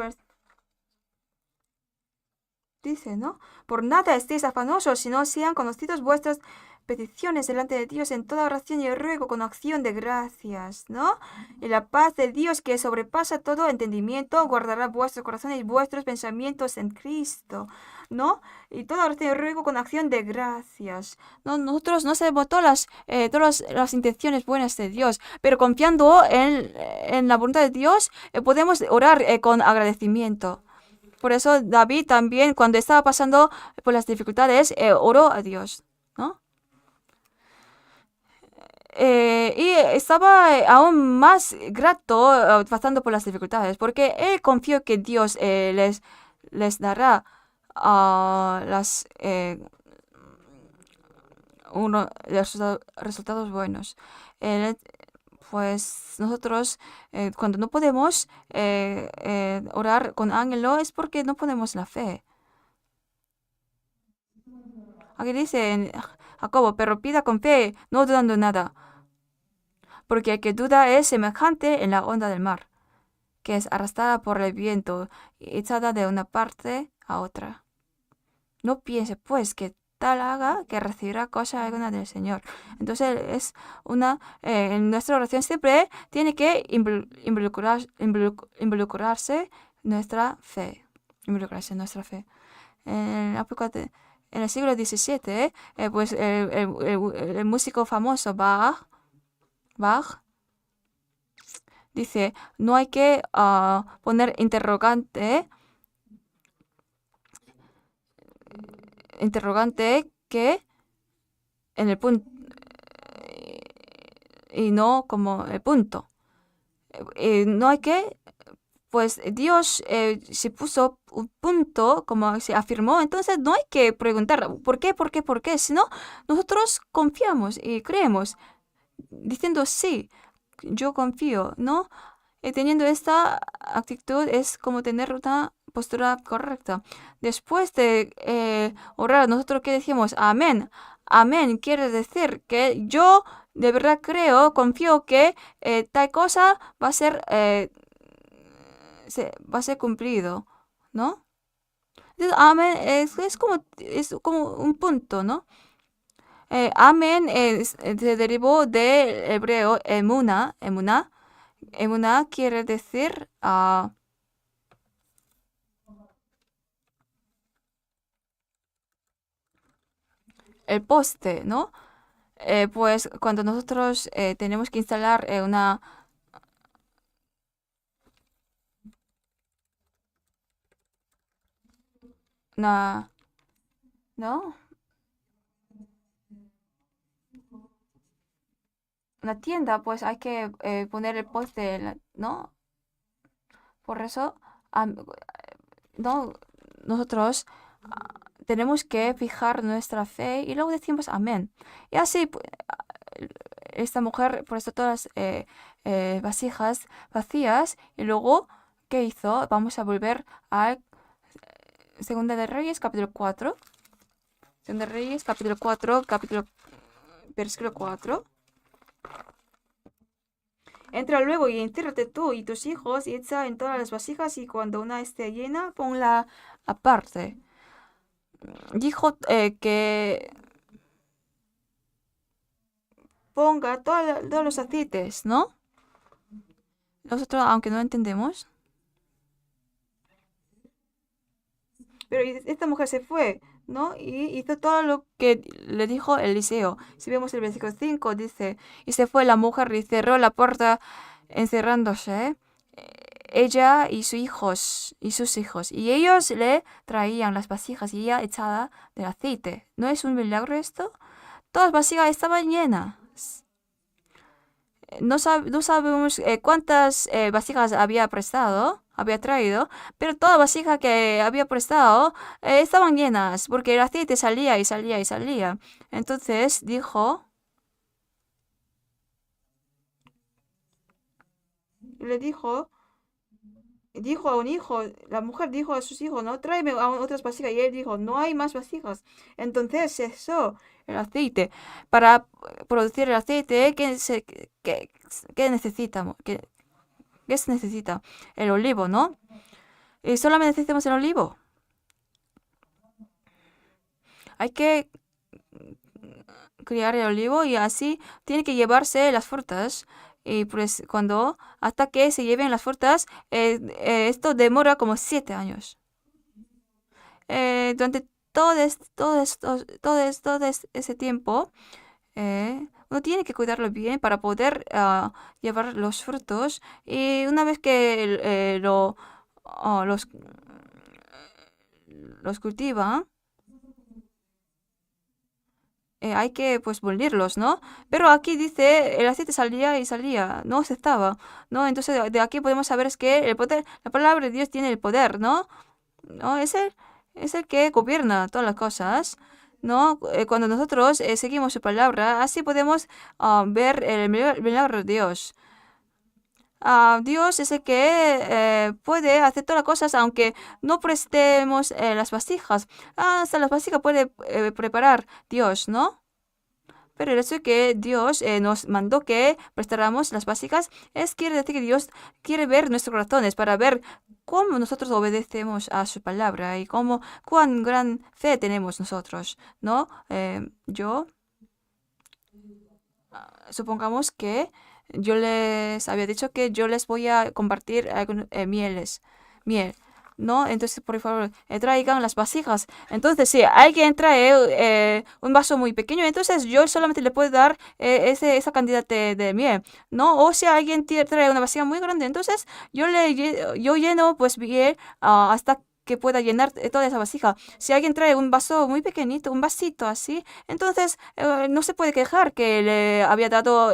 Speaker 1: dice, ¿no? Por nada estéis afanosos, sino sean conocidos vuestras peticiones delante de Dios en toda oración y ruego con acción de gracias, ¿no? Y la paz de Dios que sobrepasa todo entendimiento guardará vuestros corazones y vuestros pensamientos en Cristo, ¿no? Y toda oración y ruego con acción de gracias, ¿no? Nosotros no sabemos todas las intenciones buenas de Dios, pero confiando en la voluntad de Dios, podemos orar con agradecimiento. Por eso David también, cuando estaba pasando por las dificultades, oró a Dios, ¿no? Y estaba aún más grato pasando por las dificultades, porque él confió que Dios les dará los resultados buenos. Él pues nosotros cuando no podemos orar con ángelo es porque no ponemos la fe. Aquí dice en Jacobo, pero pida con fe, no dudando nada, porque el que duda es semejante en la onda del mar, que es arrastrada por el viento y echada de una parte a otra. No piense pues que tal haga que recibirá cosa alguna del Señor. Entonces en nuestra oración siempre tiene que involucrarse nuestra fe. Involucrarse nuestra fe. En, en el siglo XVII, pues el músico famoso Bach dice, no hay que poner interrogante que en el punto y no como el punto. No hay que, pues Dios se puso un punto, como se afirmó, entonces no hay que preguntar por qué, sino nosotros confiamos y creemos, diciendo sí, yo confío, ¿no? Teniendo esta actitud es como tener una postura correcta. Después de orar, nosotros qué decimos, amén. Amén quiere decir que yo de verdad creo, confío que tal cosa va a ser cumplido, ¿no? Entonces, amén es como un punto, ¿no? Amén se derivó del hebreo emuna. Emuna quiere decir el poste, ¿no? Pues cuando nosotros tenemos que instalar una, ¿no? Una tienda, pues hay que poner el poste, ¿no? Por eso, no, nosotros tenemos que fijar nuestra fe y luego decimos amén. Y así, esta mujer puso todas las vasijas vacías y luego, ¿qué hizo? Vamos a volver a Segunda de Reyes, capítulo 4. Segunda de Reyes, capítulo 4, versículo 4. Entra luego y enciérrate tú y tus hijos y echa en todas las vasijas y cuando una esté llena, ponla aparte. Dijo que ponga todos los aceites, ¿no? Nosotros, aunque no entendemos. Pero esta mujer se fue, ¿no? Y hizo todo lo que le dijo Eliseo. Si vemos el versículo 5, dice, y se fue la mujer y cerró la puerta encerrándose, ella y sus hijos. Y ellos le traían las vasijas y ella echada de aceite. ¿No es un milagro esto? Todas las vasijas estaban llenas. No sabemos cuántas vasijas había traído, pero todas las vasijas que había prestado estaban llenas, porque el aceite salía y salía y salía. Entonces le dijo a un hijo, la mujer dijo a sus hijos, no, tráeme otras vasijas. Y él dijo, no hay más vasijas. Entonces cesó el aceite. Para producir el aceite, ¿qué necesitamos? ¿Qué se necesita? El olivo, ¿no? Y solamente necesitamos el olivo. Hay que criar el olivo y así tiene que llevarse las frutas. Y pues hasta que se lleven las frutas, esto demora como 7 años. Durante todo ese tiempo, uno tiene que cuidarlo bien para poder llevar los frutos. Y una vez que los cultivan, hay que pues molirlos, ¿no? Pero aquí dice el aceite salía y salía, no se estaba, ¿no? Entonces de aquí podemos saber es que el poder, la palabra de Dios tiene el poder, ¿no? ¿No? Es el que gobierna todas las cosas, ¿no? Cuando nosotros seguimos su palabra, así podemos ver el milagro de Dios. Dios es el que puede hacer todas las cosas aunque no prestemos las vasijas. Hasta las vasijas puede preparar Dios, ¿no? Pero el hecho de que Dios nos mandó que prestáramos las básicas quiere decir que Dios quiere ver nuestros corazones para ver cómo nosotros obedecemos a su palabra y cuán gran fe tenemos nosotros, ¿no? Supongamos que yo les había dicho que yo les voy a compartir miel. ¿No? Entonces, por favor, traigan las vasijas. Entonces, si alguien trae un vaso muy pequeño, entonces yo solamente le puedo dar esa cantidad de miel, ¿no? O si alguien trae una vasija muy grande, entonces yo lleno pues miel hasta que pueda llenar toda esa vasija. Si alguien trae un vaso muy pequeñito, un vasito así, entonces no se puede quejar que le había dado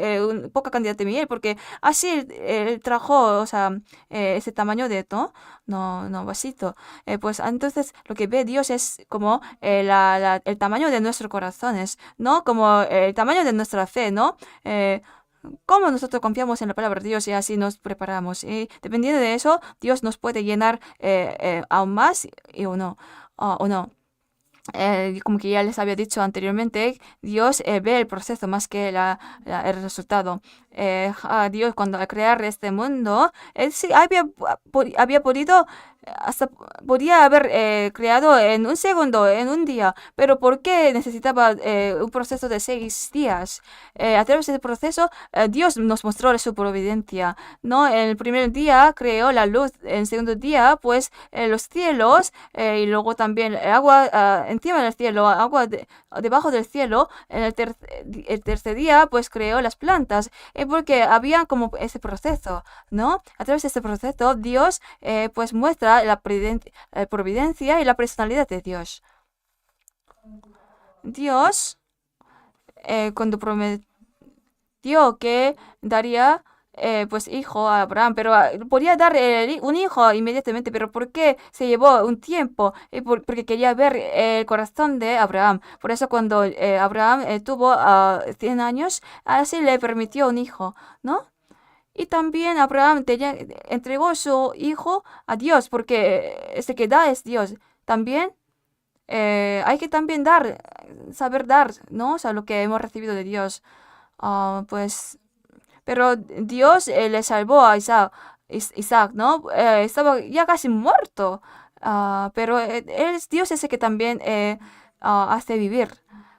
Speaker 1: poca cantidad de miel, porque así él trajo, o sea, ese tamaño de, ¿no? No, no, vasito. Pues entonces lo que ve Dios es como el tamaño de nuestros corazones, ¿no? Como el tamaño de nuestra fe, ¿no? Cómo nosotros confiamos en la palabra de Dios y así nos preparamos. Y dependiendo de eso, Dios nos puede llenar aún más o no. O no. Como que ya les había dicho anteriormente, Dios ve el proceso más que el resultado. Dios cuando al crear este mundo, Él sí había podido, hasta podía haber creado en un segundo, en un día, pero ¿por qué necesitaba un proceso de 6 días? A través de ese proceso, Dios nos mostró su providencia, ¿no? En el primer día creó la luz, en el segundo día, pues los cielos y luego también el agua encima del cielo, agua debajo del cielo. En el tercer día, pues creó las plantas, porque había como ese proceso, ¿no? A través de ese proceso, Dios pues muestra muestra la providencia y la personalidad de Dios. Dios, cuando prometió que daría pues hijo a Abraham, pero podía dar un hijo inmediatamente, pero ¿por qué se llevó un tiempo? Porque quería ver el corazón de Abraham. Por eso cuando Abraham tuvo 100 años, así le permitió un hijo, ¿no? Y también Abraham entregó su hijo a Dios, porque ese que da es Dios. También hay que también dar, saber dar, ¿no? O sea, lo que hemos recibido de Dios. Pues, pero Dios le salvó a Isaac, ¿no? Estaba ya casi muerto, pero Dios ese que también hace vivir.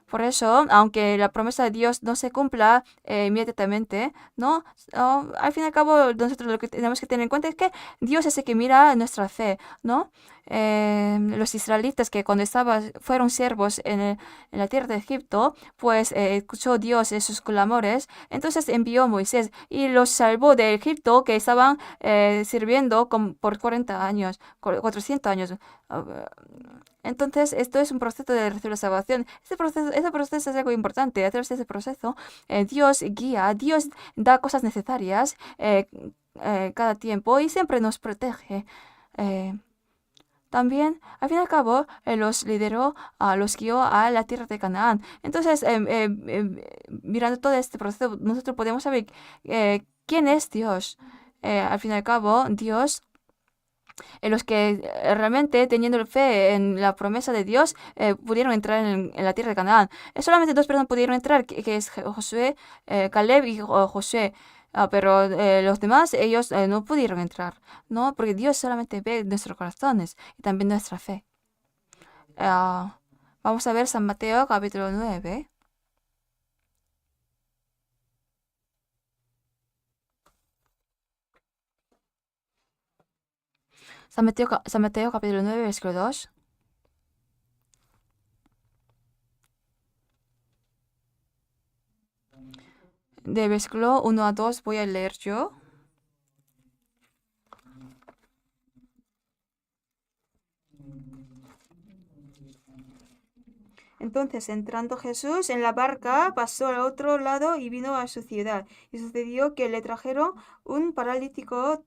Speaker 1: Por eso, aunque la promesa de Dios no se cumpla inmediatamente, ¿no? Al fin y al cabo, nosotros lo que tenemos que tener en cuenta es que Dios es el que mira nuestra fe, ¿no? Los israelitas que cuando fueron siervos en la tierra de Egipto, pues escuchó Dios esos clamores, entonces envió a Moisés y los salvó de Egipto que estaban sirviendo por 40 años, 400 años. Ah, Entonces, esto es un proceso de recibir la salvación. Ese proceso es algo importante. A través de ese proceso, Dios guía, Dios da cosas necesarias cada tiempo y siempre nos protege. Eh, También, al fin y al cabo, los lideró, los guió a la tierra de Canaán. Entonces, mirando todo este proceso, nosotros podemos saber quién es Dios. Al fin y al cabo, Dios, los que realmente teniendo fe en la promesa de Dios, pudieron entrar en la tierra de Canaán. Solamente dos personas pudieron entrar, que es Josué, Caleb y Josué. Pero los demás, ellos no pudieron entrar, ¿no? Porque Dios solamente ve nuestros corazones y también nuestra fe. Ah, Vamos a ver San Mateo capítulo 9. San Mateo capítulo 9, versículo 2. De versículo 1 a 2 voy a leer yo. Entonces, entrando Jesús en la barca, pasó al otro lado y vino a su ciudad. Y sucedió que le trajeron un paralítico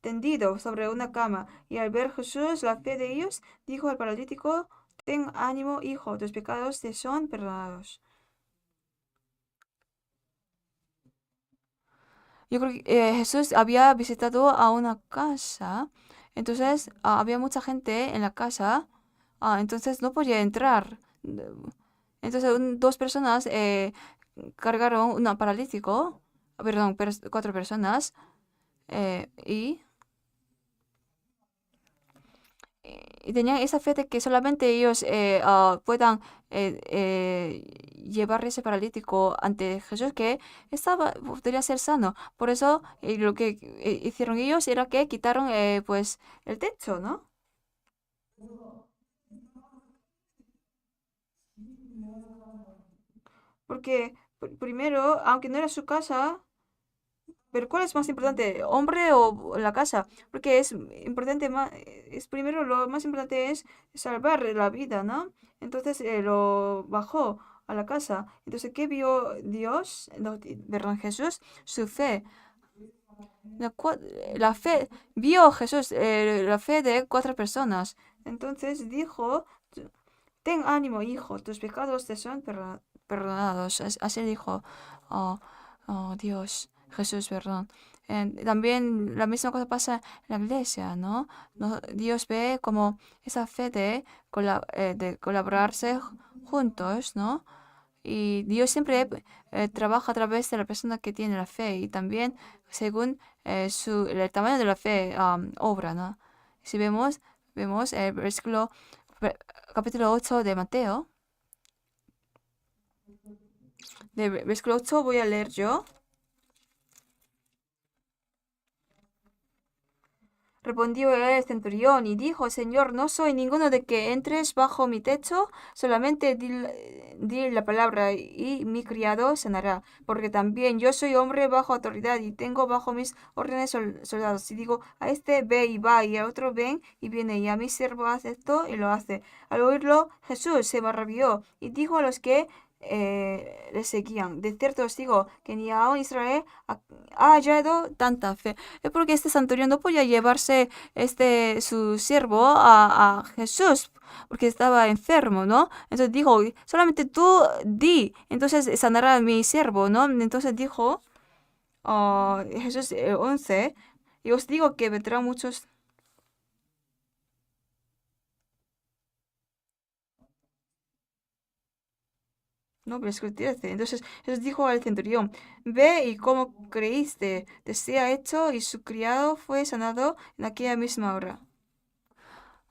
Speaker 1: tendido sobre una cama. Y al ver Jesús la fe de ellos, dijo al paralítico: Ten ánimo, hijo, tus pecados te son perdonados. Yo creo que Jesús había visitado a una casa, entonces había mucha gente en la casa, entonces no podía entrar. Entonces dos personas cargaron un paralítico, perdón, cuatro personas, y tenían esa fe de que solamente ellos puedan llevar ese paralítico ante Jesús, que podría ser sano. Por eso lo que hicieron ellos era que quitaron pues el techo, ¿no? Porque primero, aunque no era su casa, pero ¿cuál es más importante, hombre o la casa? Porque es importante más, es primero lo más importante es salvar la vida, ¿no? Entonces lo bajó a la casa. Entonces, ¿qué vio Dios? No, perdón, Jesús, su fe. La fe, vio Jesús la fe de cuatro personas. Entonces dijo: Ten ánimo, hijo, tus pecados te son perdonados. Así dijo oh, Dios, Jesús, perdón. También la misma cosa pasa en la iglesia, ¿no? Dios ve como esa fe de colaborarse juntos, ¿no? Y Dios siempre trabaja a través de la persona que tiene la fe y también según el tamaño de la fe obra, ¿no? Si vemos el capítulo 8 de Mateo. De versículo 8 voy a leer yo. Respondió el centurión y dijo, Señor, no soy ninguno de que entres bajo mi techo, solamente di la palabra y mi criado sanará, porque también yo soy hombre bajo autoridad y tengo bajo mis órdenes soldados. Si digo a este ve y va y a otro ven y viene y a mi siervo hace esto y lo hace. Al oírlo, Jesús se maravilló y dijo a los que le seguían, de cierto os digo que ni aun Israel ha hallado tanta fe. Es porque este centurión no podía llevarse su siervo a Jesús porque estaba enfermo, ¿no? Entonces dijo, solamente tú di, entonces sanará mi siervo, ¿no? Entonces dijo Jesús 11, y os digo que vendrán muchos. No, pero es que 13. Entonces Jesús dijo al centurión, ve y como creíste, te sea hecho, y su criado fue sanado en aquella misma hora.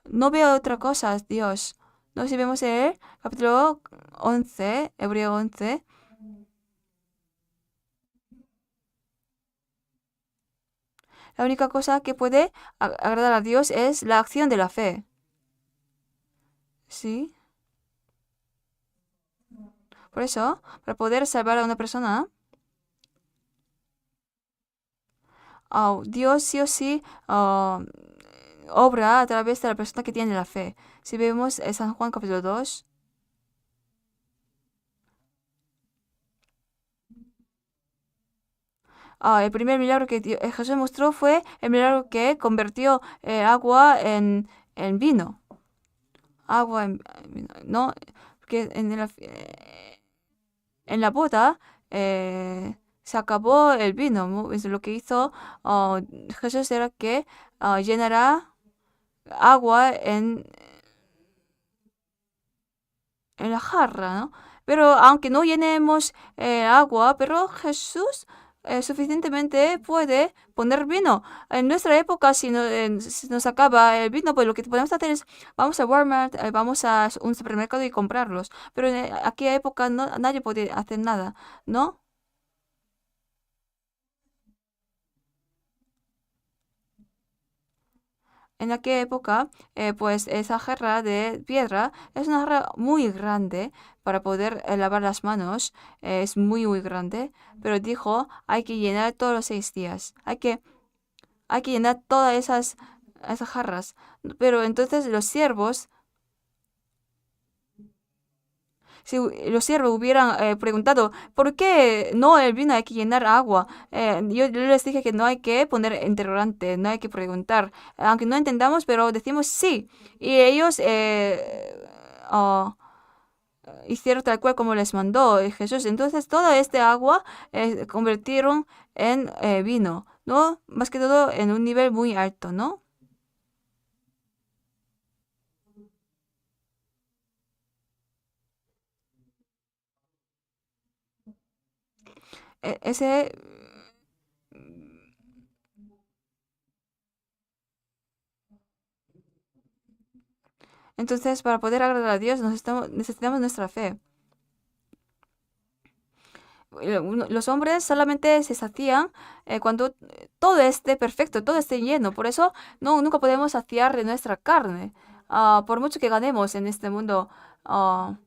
Speaker 1: No veo otra cosa, Dios. No, si vemos el capítulo 11, Hebreo 11. La única cosa que puede agradar a Dios es la acción de la fe. ¿Sí? Por eso, para poder salvar a una persona, Dios sí o sí obra a través de la persona que tiene la fe. Si vemos en San Juan capítulo 2, el primer milagro que Jesús mostró fue el milagro que convirtió agua en vino. Agua en vino, ¿no? Porque en la boda se acabó el vino. Lo que hizo Jesús era que llenará agua en la jarra, ¿no? Pero aunque no llenemos agua, pero Jesús suficientemente puede poner vino. En nuestra época, si nos acaba el vino, pues lo que podemos hacer es vamos a Walmart, vamos a un supermercado y comprarlos. Pero en aquella época nadie podía hacer nada, ¿no? En aquella época, pues esa jarra de piedra es una jarra muy grande para poder lavar las manos. Es muy, muy grande. Pero dijo, hay que llenar todos los 6 días. Hay que llenar todas esas jarras. Pero entonces los siervos, si los siervos hubieran preguntado, ¿por qué no el vino hay que llenar agua? Yo les dije que no hay que poner interrogante, no hay que preguntar, aunque no entendamos, pero decimos sí. Y ellos oh, hicieron tal cual como les mandó Jesús. Entonces toda este agua convirtieron en vino, ¿no? Más que todo en un nivel muy alto, ¿no? Ese Entonces, para poder agradar a Dios, necesitamos nuestra fe. Los hombres solamente se sacian cuando todo esté perfecto, todo esté lleno. Por eso nunca podemos saciar de nuestra carne. Por mucho que ganemos en este mundo, ah,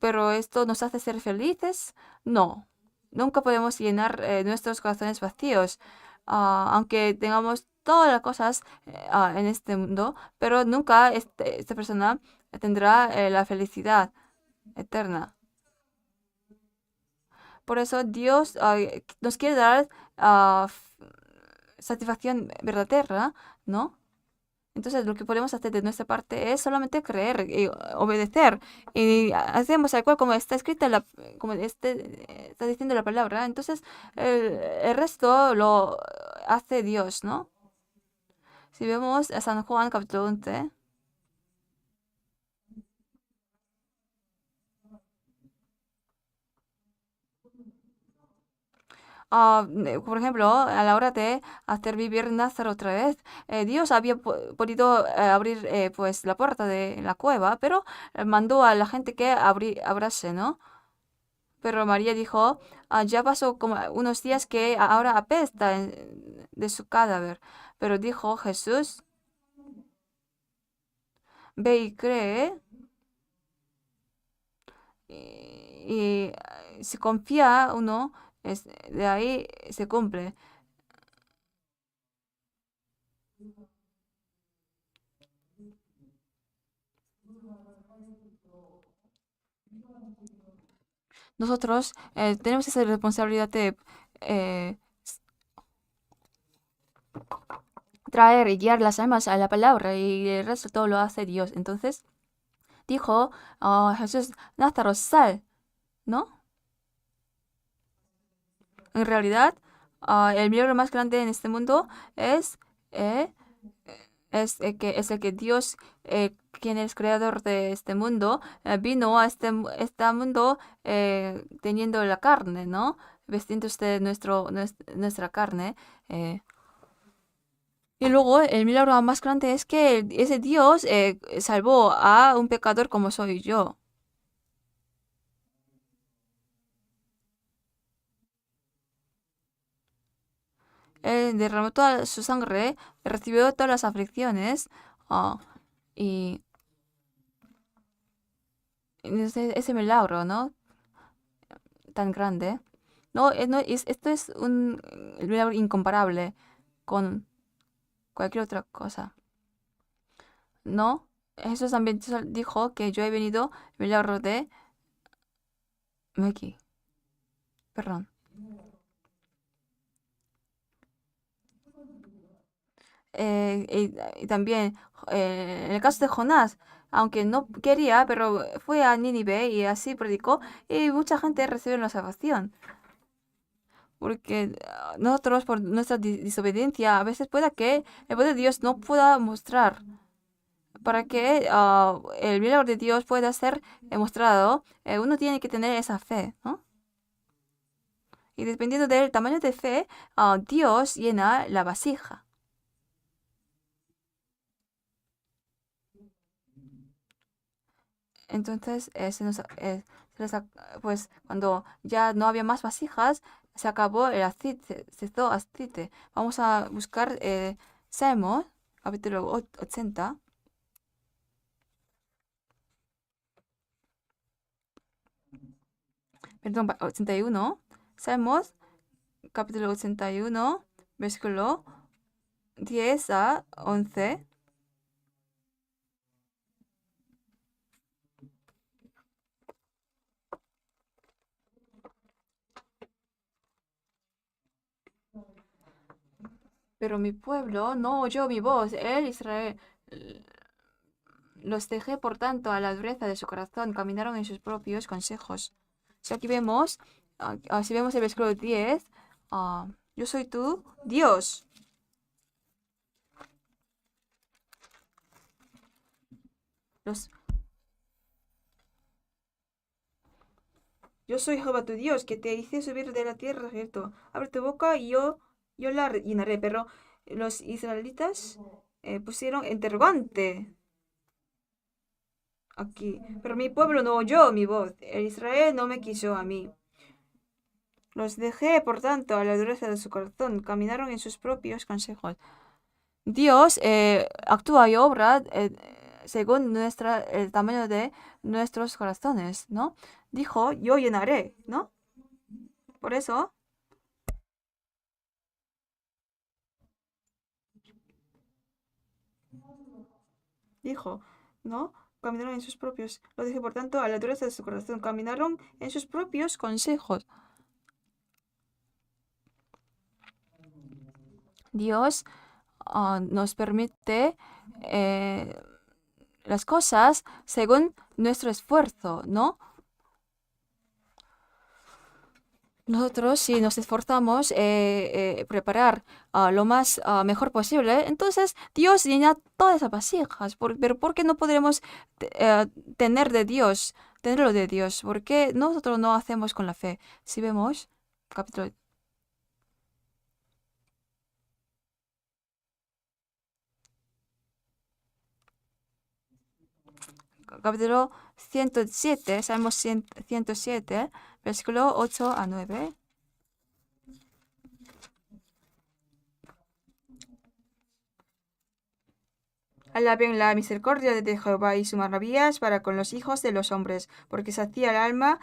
Speaker 1: pero esto nos hace ser felices. No, nunca podemos llenar nuestros corazones vacíos, aunque tengamos todas las cosas en este mundo, pero nunca esta persona tendrá la felicidad eterna. Por eso Dios nos quiere dar satisfacción verdadera, ¿no? Entonces lo que podemos hacer de nuestra parte es solamente creer y obedecer. Y hacemos tal cual como está escrita, como está diciendo la palabra. Entonces el resto lo hace Dios, ¿no? Si vemos a San Juan capítulo 11, por ejemplo, a la hora de hacer vivir Lázaro otra vez, Dios había podido abrir pues la puerta de la cueva, pero mandó a la gente que abrase, ¿no? Pero María dijo, ya pasó como unos días que ahora apesta de su cadáver. Pero dijo Jesús, ve y cree, y si confía uno, de ahí se cumple. Nosotros tenemos esa responsabilidad de eh, traer y guiar las almas a la palabra y el resto todo lo hace Dios. Entonces dijo Jesús, Lázaro, sal, ¿no? En realidad, el milagro más grande en este mundo es, eh, es el que Dios, quien es creador de este mundo, vino a este mundo teniendo la carne, ¿no? Vestiéndose de nuestra carne. eh, Y luego el milagro más grande es que ese Dios salvó a un pecador como soy yo. Él derramó toda su sangre, recibió todas las aflicciones ah, y ese milagro, ¿no? Tan grande. No, esto es un milagro incomparable con cualquier otra cosa. ¿No? Jesús también dijo que yo he venido milagro de Meki. Perdón. Y también en el caso de Jonás, aunque no quería, pero fue a Nínive y así predicó y mucha gente recibió la salvación. Porque nosotros por nuestra desobediencia a veces pueda que el poder de Dios no pueda mostrar. Para que el milagro de Dios pueda ser mostrado, uno tiene que tener esa fe, ¿no? Y dependiendo del tamaño de fe, Dios llena la vasija. Entonces, pues cuando ya no había más vasijas, se acabó el aceite, se hizo aceite. Vamos a buscar Salmos, capítulo 80, perdón, 81. Salmos, capítulo 81, versículo 10 a 11. Pero mi pueblo no oyó mi voz, él, Israel. Los dejé, por tanto, a la dureza de su corazón, caminaron en sus propios consejos. Si aquí vemos, si vemos el versículo 10, yo soy tú, Dios. Los, yo soy Jehová tu Dios, que te hice subir de la tierra, ¿cierto? Abre tu boca y yo la llenaré. Pero los israelitas pusieron interrogante aquí. Pero mi pueblo no oyó mi voz. El Israel no me quiso a mí. Los dejé, por tanto, a la dureza de su corazón, caminaron en sus propios consejos. Dios actúa y obra según el tamaño de nuestros corazones, ¿no? Dijo, yo llenaré, ¿no? Por eso dijo, ¿no? Caminaron en sus propios, lo dije por tanto a la dureza de su corazón, caminaron en sus propios consejos. Dios nos permite eh, las cosas según nuestro esfuerzo, ¿no? Nosotros, si nos esforzamos preparar lo más mejor posible, entonces Dios llena todas esas vasijas. Pero ¿por qué no podremos tener de Dios, tenerlo de Dios? ¿Por qué nosotros no hacemos con la fe? Si vemos capítulo, capítulo 107, Salmo 107, versículo 8 a 9. Alaben la misericordia de Jehová y sus maravillas para con los hijos de los hombres, porque sacia el alma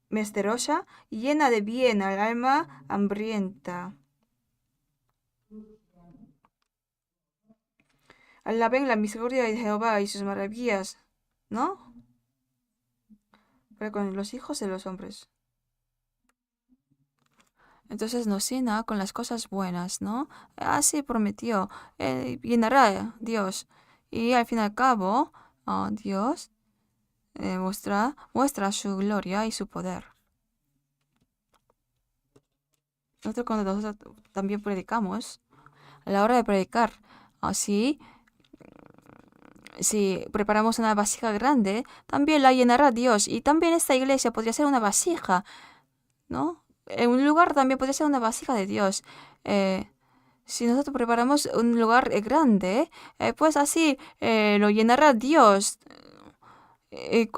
Speaker 1: menesterosa y llena de bien al alma hambrienta. Alaben la misericordia de Jehová y sus maravillas, ¿no? Para con los hijos de los hombres. Entonces nos llena con las cosas buenas, ¿no? Así prometió, llenará Dios. Y al fin y al cabo, Dios muestra su gloria y su poder. Nosotros también predicamos, a la hora de predicar, así, si preparamos una vasija grande, también la llenará Dios. Y también esta iglesia podría ser una vasija, ¿no? En un lugar también podría ser una vasija de Dios. Si nosotros preparamos un lugar grande, pues así lo llenará Dios.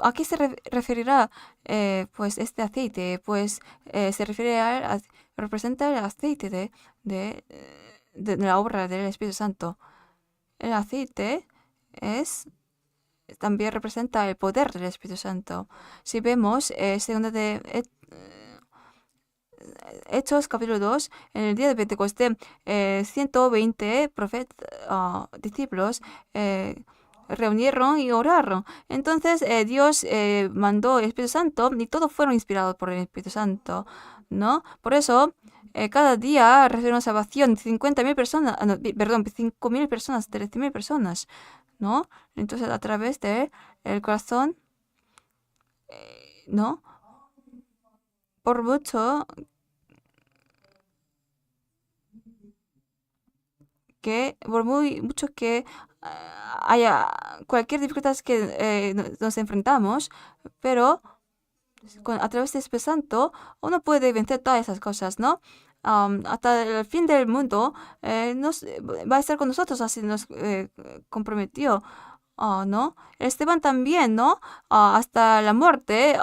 Speaker 1: ¿A qué se referirá pues este aceite? Pues se refiere representa el aceite de la obra del Espíritu Santo. El aceite también representa el poder del Espíritu Santo. Si vemos segunda de Hechos capítulo 2, en el día de Pentecostés, 120 discípulos reunieron y oraron. Entonces Dios mandó el Espíritu Santo y todos fueron inspirados por el Espíritu Santo, ¿no? Por eso, cada día recibieron salvación 50.000 personas, no, perdón, 5.000 personas, 13.000 personas, ¿no? Entonces, a través de el corazón, ¿no? Por mucho por muy mucho que haya cualquier dificultad que nos enfrentamos, pero a través de Espíritu Santo uno puede vencer todas esas cosas, ¿no? Hasta el fin del mundo va a estar con nosotros, así nos comprometió, ¿no? Esteban también, ¿no? Hasta la muerte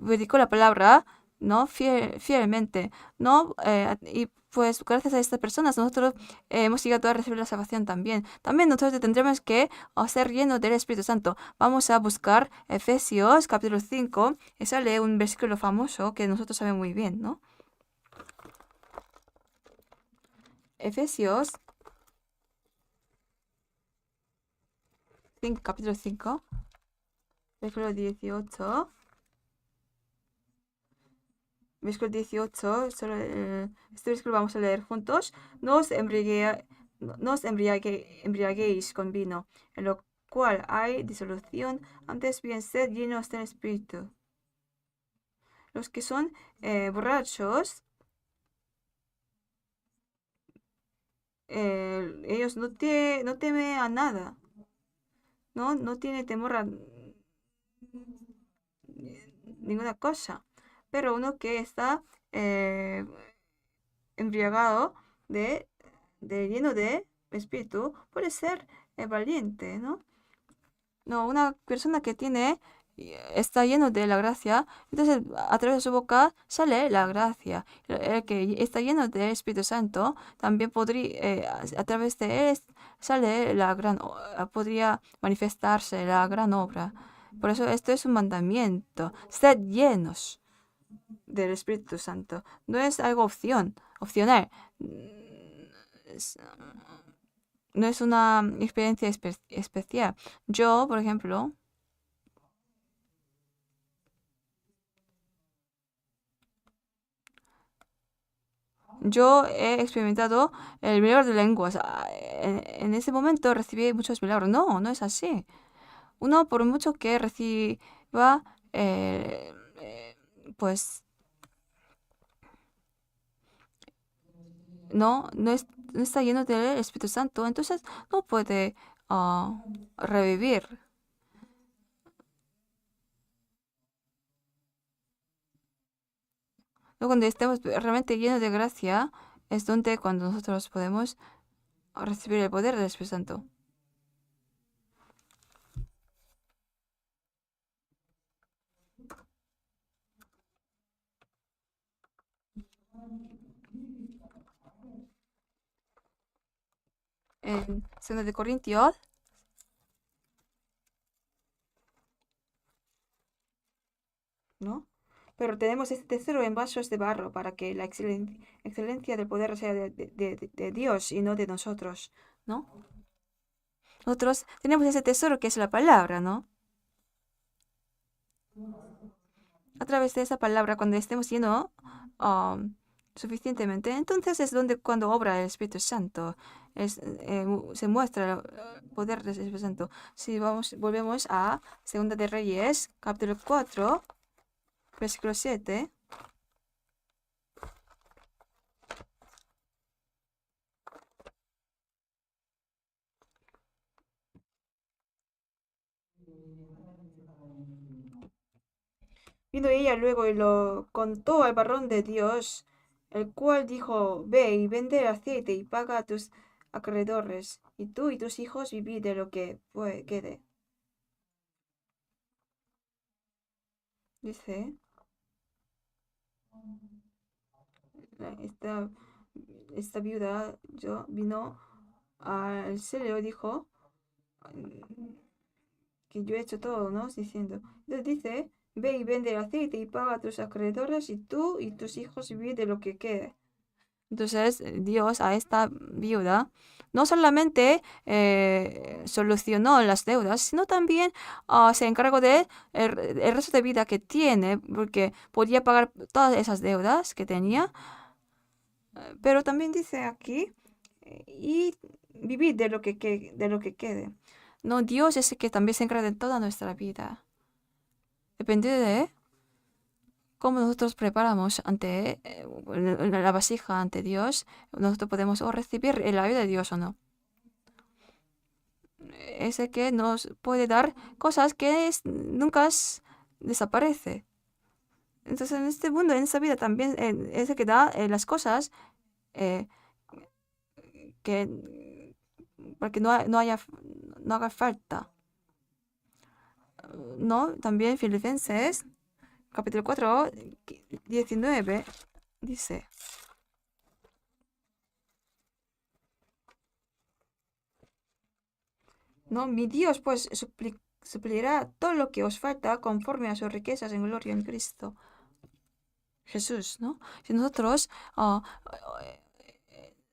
Speaker 1: predicó la palabra, ¿no? Fielmente, ¿no? Y pues gracias a estas personas nosotros hemos llegado a recibir la salvación también. También nosotros tendremos que ser llenos del Espíritu Santo. Vamos a buscar Efesios capítulo 5 y sale un versículo famoso que nosotros sabemos muy bien, ¿no? Efesios capítulo 5, versículo 18. Versículo 18, este versículo vamos a leer juntos. No os embriaguéis con vino, en lo cual hay disolución, antes bien sed llenos del Espíritu. Los que son borrachos, ellos no temen a nada, no tiene temor a ninguna cosa. Pero uno que está embriagado lleno de espíritu puede ser valiente, ¿no? No, una persona que está lleno de la gracia, entonces a través de su boca sale la gracia. El que está lleno del Espíritu Santo también podría, a través de él sale podría manifestarse la gran obra. Por eso esto es un mandamiento. Sed llenos del Espíritu Santo. No es algo opcional. No es una experiencia especial. Yo, por ejemplo, yo he experimentado el milagro de lenguas. En ese momento recibí muchos milagros. No, no es así. Uno, por mucho que reciba, pues no está lleno del Espíritu Santo, entonces no puede revivir. No, cuando estemos realmente llenos de gracia, es donde cuando nosotros podemos recibir el poder del Espíritu Santo. En 2 de Corintios, ¿no? Pero tenemos este tesoro en vasos de barro para que la excelencia del poder sea de Dios y no de nosotros, ¿no? Nosotros tenemos ese tesoro que es la palabra, ¿no? A través de esa palabra, cuando estemos llenos suficientemente, entonces es donde cuando obra el Espíritu Santo, se muestra el poder del Espíritu Santo. Si volvemos a Segunda de Reyes, capítulo 4, versículo 7. Vino ella luego y lo contó al varón de Dios, el cual dijo, ve y vende el aceite y paga a tus acreedores, y tú y tus hijos vivid de lo que quede. Dice, esta, esta viuda vino al cielo y dijo que yo he hecho todo, ¿no? Diciendo, entonces dice, ve y vende el aceite y paga a tus acreedores, y tú y tus hijos vivid de lo que quede. Entonces, Dios a esta viuda no solamente solucionó las deudas, sino también se encargó de el resto de vida que tiene, porque podía pagar todas esas deudas que tenía. Pero también dice aquí, y vivir de lo que quede. No, Dios es el que también se encarga de toda nuestra vida. Depende de cómo nosotros preparamos ante la vasija ante Dios, nosotros podemos o recibir el ayuda de Dios o no. Es el que nos puede dar cosas que nunca desaparece. Entonces en este mundo, en esta vida también es el que da las cosas eh, que para que no haga falta. No, también Filipenses capítulo 4, 19 dice. No, mi Dios pues suplirá todo lo que os falta conforme a sus riquezas en gloria en Cristo Jesús, ¿no? Si nosotros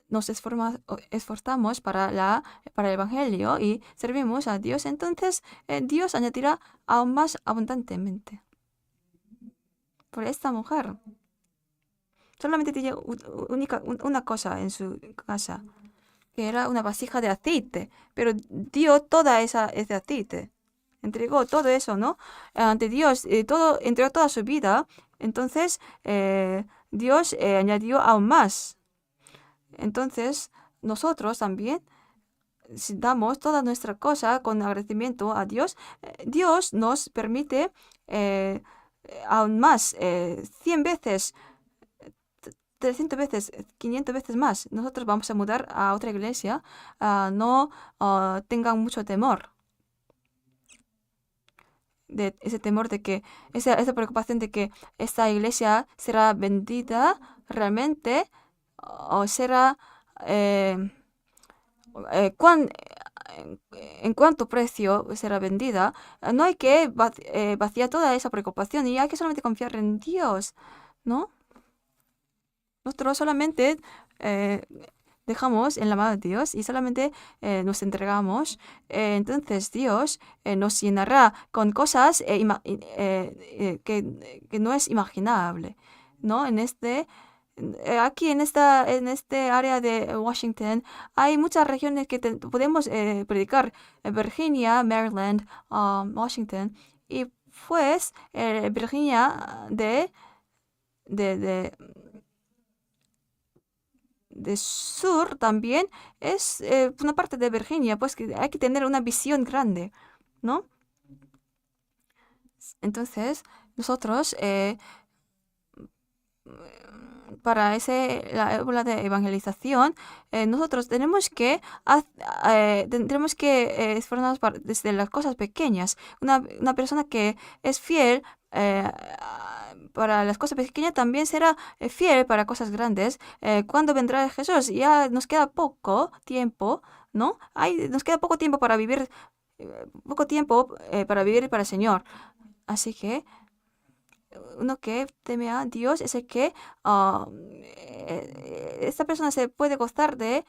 Speaker 1: nos esforzamos para el Evangelio y servimos a Dios, entonces Dios añadirá aún más abundantemente. Por esta mujer solamente tenía una cosa en su casa, que era una vasija de aceite, pero dio toda ese aceite. Entregó todo eso, ¿no? Ante Dios, entregó toda su vida. Entonces, Dios añadió aún más. Entonces, nosotros también, si damos toda nuestra cosa con agradecimiento a Dios, Dios nos permite aún más, 100 veces, 300 veces, 500 veces más. Nosotros vamos a mudar a otra iglesia. No tengan mucho temor. De ese temor de que, esa preocupación de que esta iglesia será vendida realmente o será en cuánto precio será vendida. No hay que vaciar toda esa preocupación y hay que solamente confiar en Dios, ¿no? Nosotros solamente dejamos en la mano de Dios y solamente nos entregamos. Entonces Dios nos llenará con cosas que no es imaginable, ¿no? Aquí en este área de Washington hay muchas regiones que podemos predicar. Virginia, Maryland, Washington. Y pues Virginia de sur también es una parte de Virginia, pues que hay que tener una visión grande, ¿no? Entonces, nosotros, para la época de evangelización, nosotros tenemos que esforzarnos desde las cosas pequeñas. Una persona que es fiel para las cosas pequeñas también será fiel para cosas grandes. Cuando vendrá Jesús, ya nos queda poco tiempo, ¿no? Nos queda poco tiempo para vivir, poco tiempo para vivir para el Señor. Así que uno que teme a Dios es el que esta persona se puede gozar del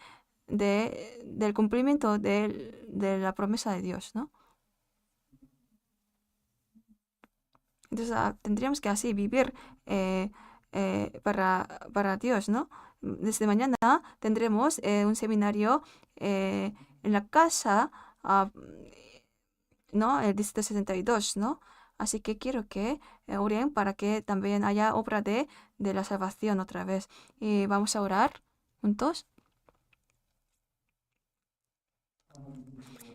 Speaker 1: cumplimiento de la promesa de Dios, ¿no? Entonces tendríamos que así vivir para Dios, ¿no? Desde mañana tendremos un seminario en la casa, ah, ¿no? El distrito 72, ¿no? Así que quiero que oren para que también haya obra de la salvación otra vez. Y vamos a orar juntos.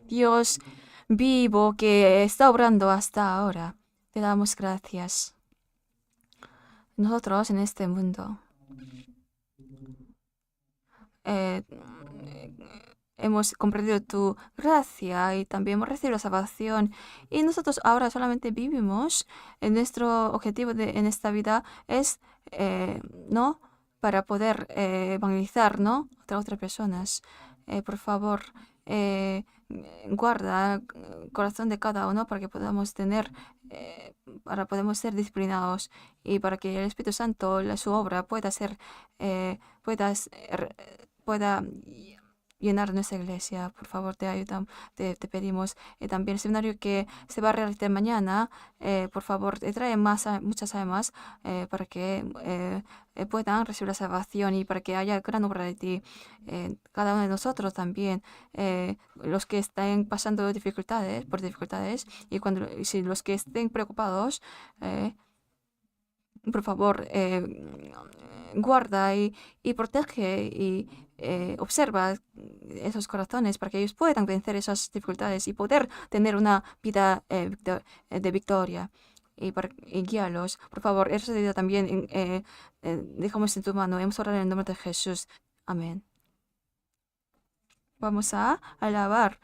Speaker 1: Dios vivo que está obrando hasta ahora, te damos gracias. Nosotros en este mundo eh, hemos comprendido tu gracia y también hemos recibido la salvación. Y nosotros ahora solamente vivimos. Nuestro objetivo en esta vida es, ¿no? Para poder evangelizar, ¿no? A otras personas. Por favor, eh, guarda el corazón de cada uno para que podamos tener, para podamos ser disciplinados y para que el Espíritu Santo, su obra, pueda ser, pueda llenar nuestra iglesia. Por favor, te ayudamos, te pedimos. También el seminario que se va a realizar mañana, por favor, trae muchas almas para que puedan recibir la salvación y para que haya gran obra de ti. Cada uno de nosotros también, los que estén pasando por dificultades, y si los que estén preocupados, por favor, guarda y protege y observa esos corazones para que ellos puedan vencer esas dificultades y poder tener una vida de victoria. Y guíalos. Por favor, esa ayuda también dejamos en tu mano. Hemos orado en el nombre de Jesús. Amén. Vamos a alabar